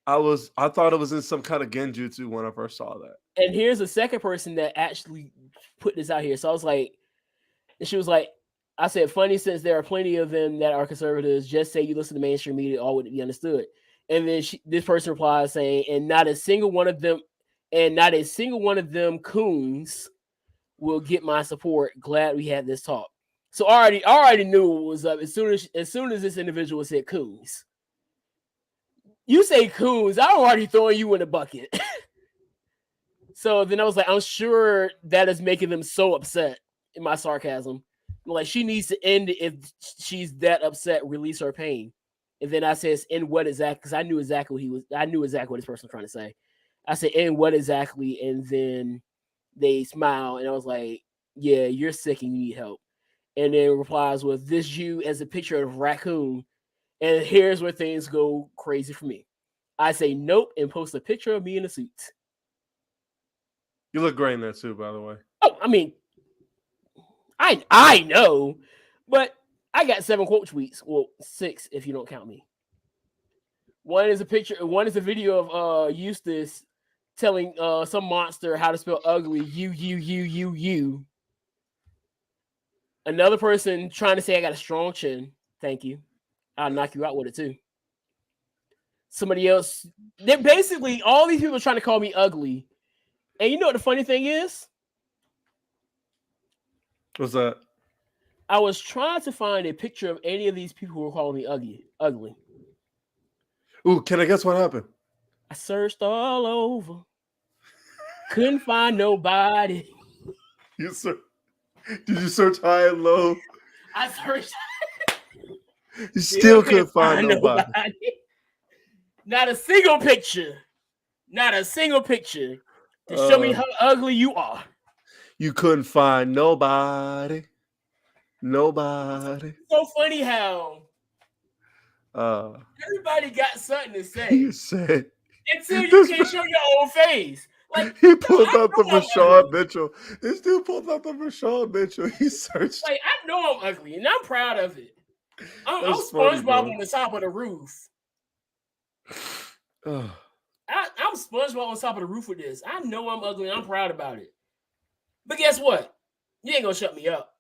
I thought it was in some kind of genjutsu when I first saw that. And here's a second person that actually put this out here. So I was like, and she was like, I said, funny, since there are plenty of them that are conservatives, just say you listen to mainstream media, all would be understood. And then this person replies saying, and not a single one of them coons will get my support. Glad we had this talk. So I already knew what was up as soon as this individual said coons. You say coons, I'm already throwing you in a bucket. So then I was like, I'm sure that is making them so upset in my sarcasm. Like, she needs to end it if she's that upset, release her pain. And then I said, and what exactly? Because I knew exactly what this person was trying to say. I said, and what exactly? And then they smile, and I was like, yeah, you're sick and you need help. And then replies with, this you as a picture of raccoon. And here's where things go crazy for me. I say nope and post a picture of me in a suit. You look great in that suit, by the way. Oh, I mean, I know, but I got 7 quote tweets. Well, 6 if you don't count me. One is a video of Eustace telling some monster how to spell ugly. You. Another person trying to say I got a strong chin. Thank you. I'll knock you out with it too. Somebody else. They're basically all these people are trying to call me ugly. And you know what the funny thing is? What's that? I was trying to find a picture of any of these people who were calling me ugly. Ooh, can I guess what happened? I searched all over. Couldn't find nobody. Did you search high and low? I searched. You still couldn't find nobody. Not a single picture. To show me how ugly you are. You couldn't find nobody. So funny how everybody got something to say. You said until you can't show your own face. Like, he pulled out the Rashad Mitchell. This dude pulled out the Rashad Mitchell. He searched. Like, I know I'm ugly, and I'm proud of it. I'm SpongeBob on the top of the roof. I'm SpongeBob on top of the roof with this. I know I'm ugly, and I'm proud about it. But guess what? You ain't gonna shut me up.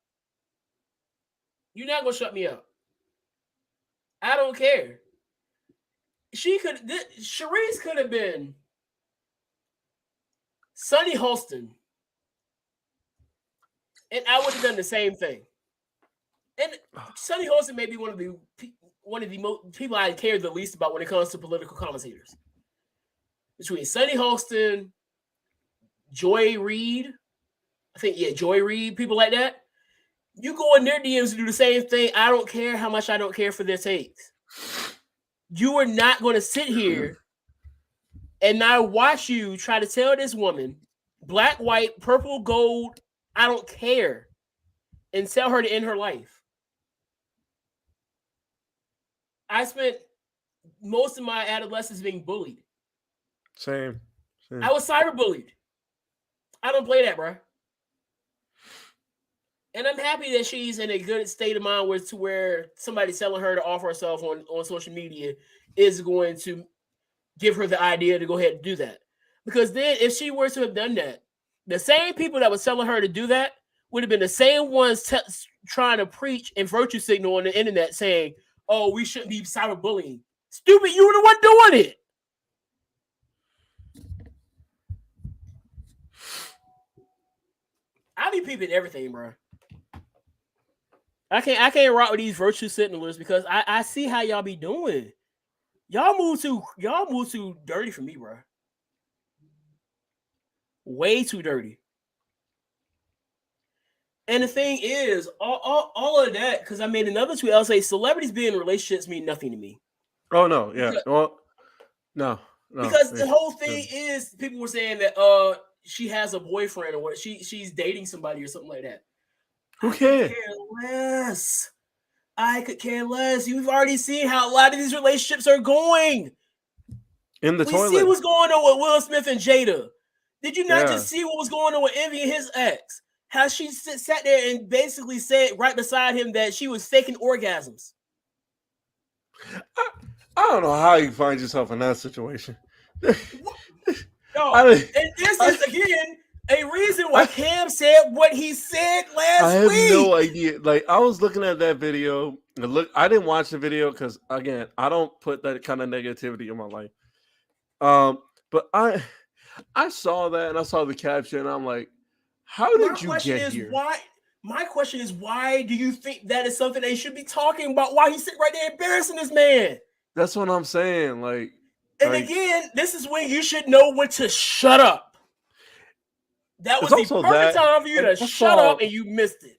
You're not gonna shut me up. I don't care. Charisse could have been Sunny Holston, and I would have done the same thing. And Sunny Holston may be one of the people I care the least about when it comes to political commentators. Between Sunny Holston, Joy Reid, I think, Joy Reid, people like that. You go in their DMs and do the same thing. I don't care how much I don't care for their takes. You are not going to sit here and now watch you try to tell this woman, black, white, purple, gold, I don't care, and tell her to end her life. I spent most of my adolescence being bullied. Same. I was cyberbullied. I don't play that, bro. And I'm happy that she's in a good state of mind where somebody telling her to offer herself on social media is going to give her the idea to go ahead and do that. Because then if she were to have done that, the same people that was telling her to do that would have been the same ones trying to preach and virtue signal on the internet saying, oh, we shouldn't be cyberbullying. Stupid, you were the one doing it. I be peeping everything, bro. I can't rock with these virtue signalers because I see how y'all be doing. Y'all move too dirty for me, bro. Way too dirty. And the thing is, all of that, because I made another tweet. I'll say celebrities being in relationships mean nothing to me. Oh no, yeah. Because, well, no. Because the whole thing is people were saying that she has a boyfriend or what she's dating somebody or something like that. Who cares? I could care less. You've already seen how a lot of these relationships are going. In the toilet. We see what's going on with Will Smith and Jada. Did you not just see what was going on with Envy and his ex? How she sat there and basically said right beside him that she was faking orgasms. I don't know how you find yourself in that situation. No, and this is again a reason why Cam said what he said last week. I have no idea. Like, I was looking at that video. I didn't watch the video because, again, I don't put that kind of negativity in my life. But I saw that and I saw the caption. And I'm like, how did you get here? My question is, why do you think that is something they should be talking about? Why he's sitting right there embarrassing this man? That's what I'm saying. Again, this is when you should know when to shut up. That was the perfect time for you to shut up, and you missed it.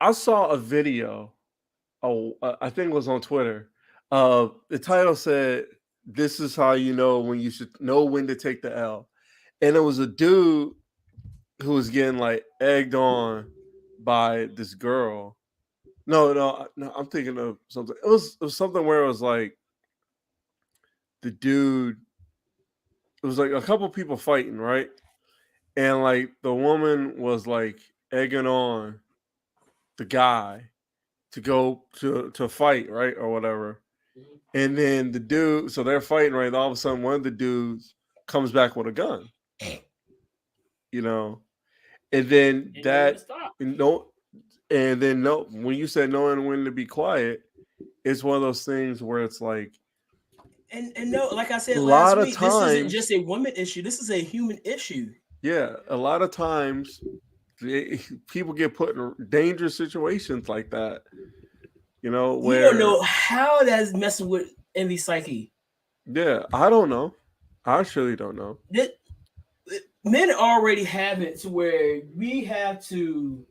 I saw a video. I think it was on Twitter. The title said, "This is how you know when you should know when to take the L," and it was a dude who was getting like egged on by this girl. No, I'm thinking of something. It was something where it was like the dude. It was like a couple people fighting, right? And like the woman was like egging on the guy to go to fight, right? Or whatever. And then the dude, so they're fighting, right? All of a sudden, one of the dudes comes back with a gun. You know, and then when you said knowing when to be quiet, it's one of those things where it's like, and no, like I said last week, this isn't just a woman issue. This is a human issue. Yeah, a lot of times people get put in dangerous situations like that. You know, where you don't know how that's messing with Envy's psyche. Yeah, I don't know. I surely don't know. Men already have it to where we have to.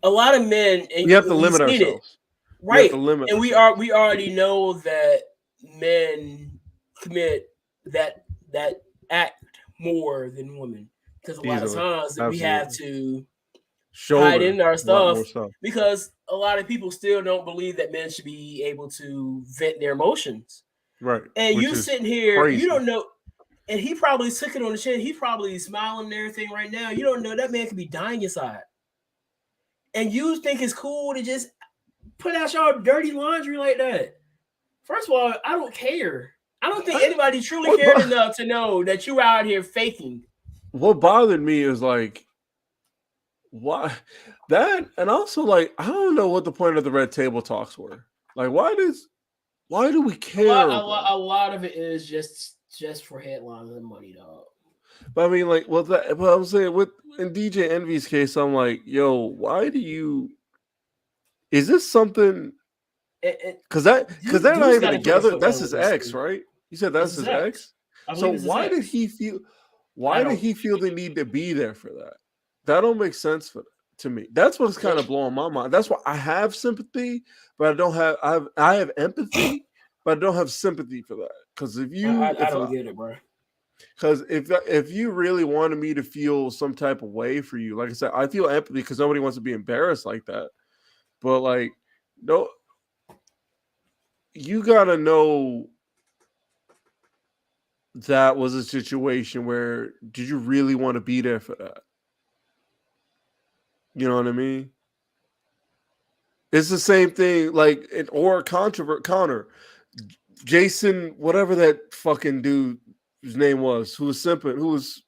A lot of men, and you have to limit ourselves, right? And we already know that men commit that act more than women because a lot of times we have to hide in our stuff because a lot of people still don't believe that men should be able to vent their emotions. Right. And you sitting here, crazy. You don't know, and he probably took it on the chin. He probably smiling and everything right now. You don't know that man could be dying inside. And you think it's cool to just put out your dirty laundry like that. First of all, I don't care. I don't think anybody truly cared enough to know that you were out here faking. What bothered me is like, why that, and also like, I don't know what the point of the red table talks were. Like, why do we care? A lot of it is just for headlines and money, dog. But I mean, like, but I was saying in DJ Envy's case, I'm like, yo, why do you? Is this something? Because they're not even together. That's his ex, right? You said that's his ex. So why did he feel? Why did he feel the need to be there for that? That don't make sense to me. That's what's kind of blowing my mind. That's why I have sympathy, but I don't have. I have empathy, but I don't have sympathy for that. Because if you, I don't get it, bro. Because if you really wanted me to feel some type of way for you, like I said, I feel empathy because nobody wants to be embarrassed like that. But like, no, you gotta know that was a situation where did you really want to be there for that? You know what I mean? It's the same thing, like or counter. Jason, whatever that fucking dude his name was, who was simping, who was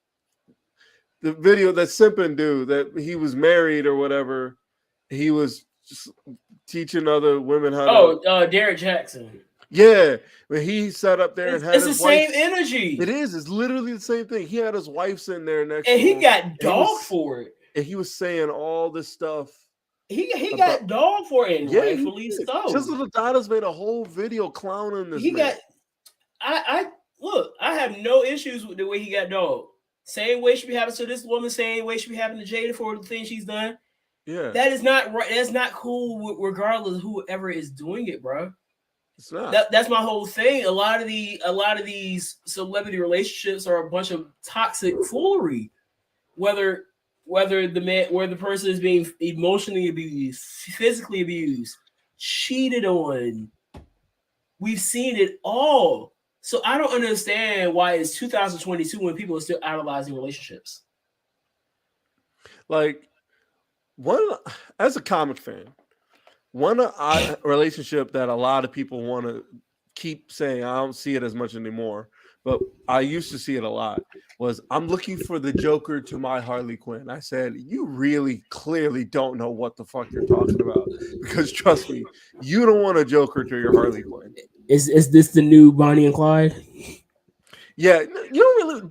the video that simping dude that he was married or whatever. He was just teaching other women how to. Derek Jackson. Yeah, when he sat up there and had it's his the wife, same energy. It is. It's literally the same thing. He had his wife sitting there next and to he him, got dogged for it. And he was saying all this stuff. He got dogged for it, and rightfully so. Chisel Adonis made a whole video clowning this. I look. I have no issues with the way he got dogged. Same way should be happening to this woman. Same way should be happening to Jada for the things she's done. Yeah, that is not right. That's not cool, regardless of whoever is doing it, bro. It's not. That's my whole thing. A lot of these celebrity relationships are a bunch of toxic foolery. Whether the person is being emotionally abused, physically abused, cheated on. We've seen it all. So I don't understand why it's 2022 when people are still idolizing relationships. Like, as a comic fan, one relationship that a lot of people want to keep saying, I don't see it as much anymore, but I used to see it a lot, was I'm looking for the Joker to my Harley Quinn. I said, you really clearly don't know what the fuck you're talking about, because trust me, you don't want a Joker to your Harley Quinn. Is this the new Bonnie and Clyde? Yeah, you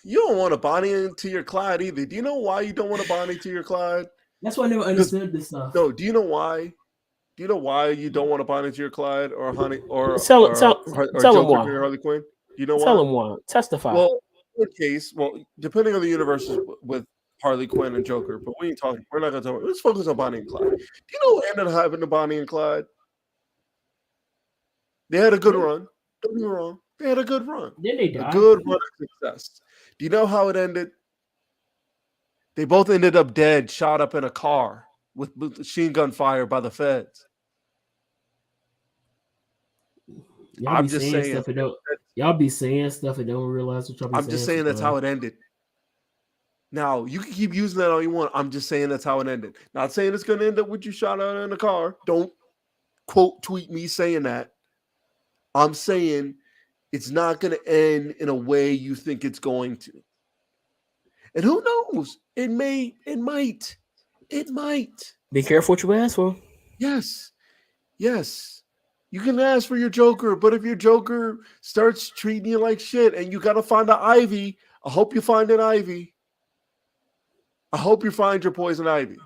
don't want a Bonnie to your Clyde either. Do you know why you don't want a Bonnie to your Clyde? That's why I never understood this stuff. No, do you know why? Do you know why you don't want a Bonnie to your Clyde or Honey or tell Joker him why. to your Harley Quinn? Do you know why? Tell him why. Testify. Well, in case, depending on the universes with Harley Quinn and Joker, but we're not going to talk. Let's focus on Bonnie and Clyde. Do you know what ended up happening to Bonnie and Clyde? They had a good run. Don't get me wrong. They had a good run. Then they died. A good run of success. Do you know how it ended? They both ended up dead, shot up in a car with machine gun fire by the feds. Y'all be saying stuff and don't realize what y'all be saying. I'm just saying that's how it ended. Now, you can keep using that all you want. I'm just saying that's how it ended. Not saying it's going to end up with you shot out in a car. Don't quote tweet me saying that. I'm saying it's not going to end in a way you think it's going to. And who knows? It might. Be careful what you ask for. Yes. You can ask for your Joker, but if your Joker starts treating you like shit and you got to find an Ivy, I hope you find an Ivy. I hope you find your poison ivy.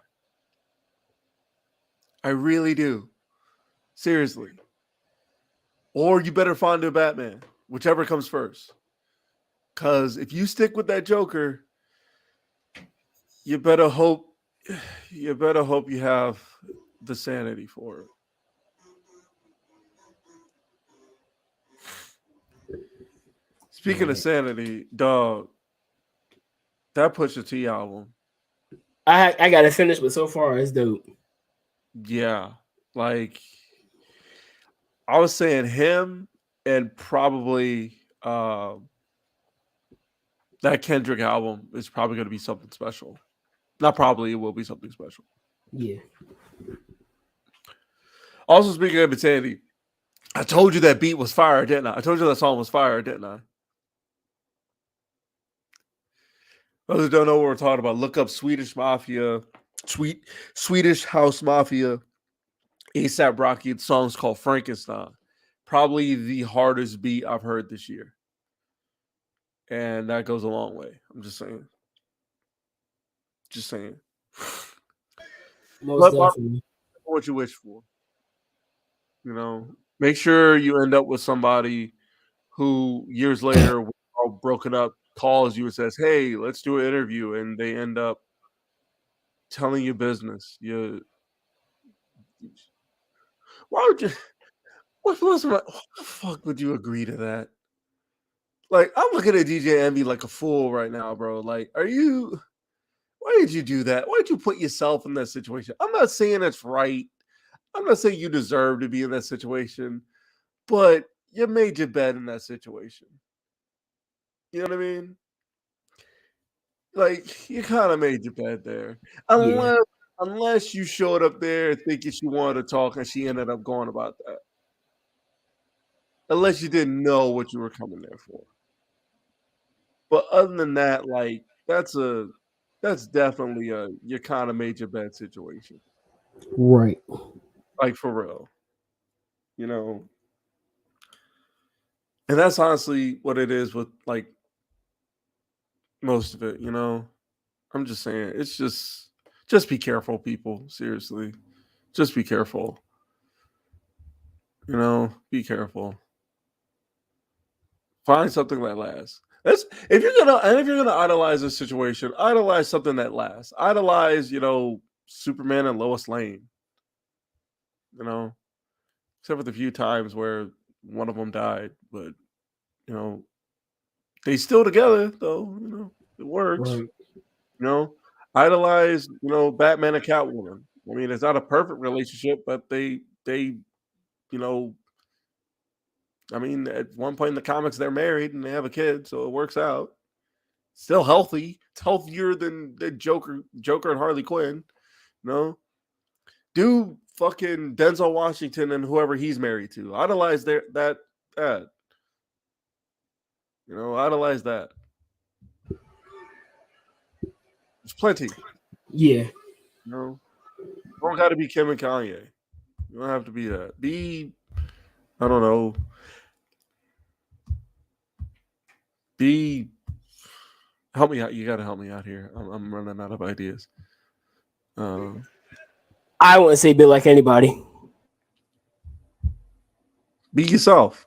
I really do. Seriously. Or you better find a Batman, whichever comes first. Because if you stick with that Joker, you better hope you have the sanity for it. Speaking of sanity, dog, that Pusha T album. I gotta finish, but so far it's dope. Yeah, like I was saying, him and probably that Kendrick album is probably going to be something special. Not probably, it will be something special. Yeah. Also, speaking of insanity, I told you that beat was fire, didn't I? I told you that song was fire, didn't I? Those who don't know what we're talking about, look up Swedish House Mafia, A$AP Rocky. The song's called Frankenstein. Probably the hardest beat I've heard this year. And that goes a long way. I'm just saying. What you wish for. You know, make sure you end up with somebody who years later, we're all broken up, calls you and says, "Hey, let's do an interview," and they end up telling you business. Why would you? What the fuck would you agree to that? Like, I'm looking at DJ Envy like a fool right now, bro. Like, why did you do that? Why did you put yourself in that situation? I'm not saying that's right. I'm not saying you deserve to be in that situation, but you made your bed in that situation. You know what I mean? Like, you kind of made your bed there. Unless you showed up there thinking she wanted to talk and she ended up going about that. Unless you didn't know what you were coming there for. But other than that, like, that's definitely you kind of made your bed situation. Right. Like, for real. You know? And that's honestly what it is with, like, most of it, you know? I'm just saying, it's just be careful, people. Seriously. Just be careful. You know, be careful. Find something that lasts. If you're gonna idolize a situation, idolize something that lasts. Idolize, you know, Superman and Lois Lane. You know, except for the few times where one of them died, but you know, they still together though. You know, it works. Right. You know, idolize, you know, Batman and Catwoman. I mean, it's not a perfect relationship, but they, you know. I mean, at one point in the comics, they're married and they have a kid, so it works out. Still healthy. It's healthier than Joker and Harley Quinn. You know? Do fucking Denzel Washington and whoever he's married to. Idolize that. You know, idolize that. There's plenty. Yeah. You know? You don't got to be Kim and Kanye. You don't have to be that. I don't know. Help me out. You got to help me out here. I'm running out of ideas. I wouldn't say be like anybody. Be yourself.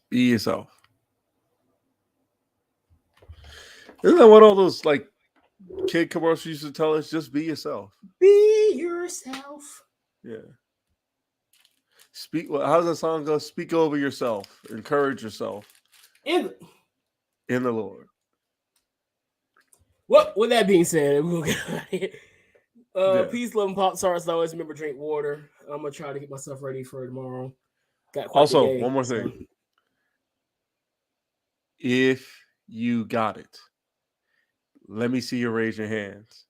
Be yourself. Isn't that what all those like kid commercials used to tell us? Just be yourself. Be yourself. Yeah. How's that song go? Speak over yourself. Encourage yourself. In the Lord. Well, with that being said, we'll get out of here. Peace, love, and pop stars. Always remember, drink water. I'm gonna try to get myself ready for tomorrow. Also, one more thing. If you got it, let me see you raise your hands.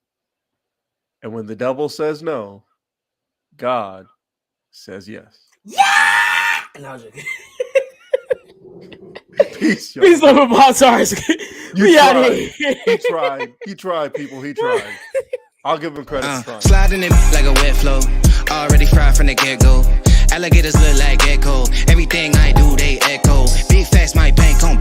And when the devil says no, God says yes. Yeah! No, Peace, peace, love, and pop stars. We out here. He tried, people. He tried. I'll give him credit. Sliding it like a wet flow. Already fried from the get-go. Alligators look like gecko. Everything I do, they echo. Big facts, my bank on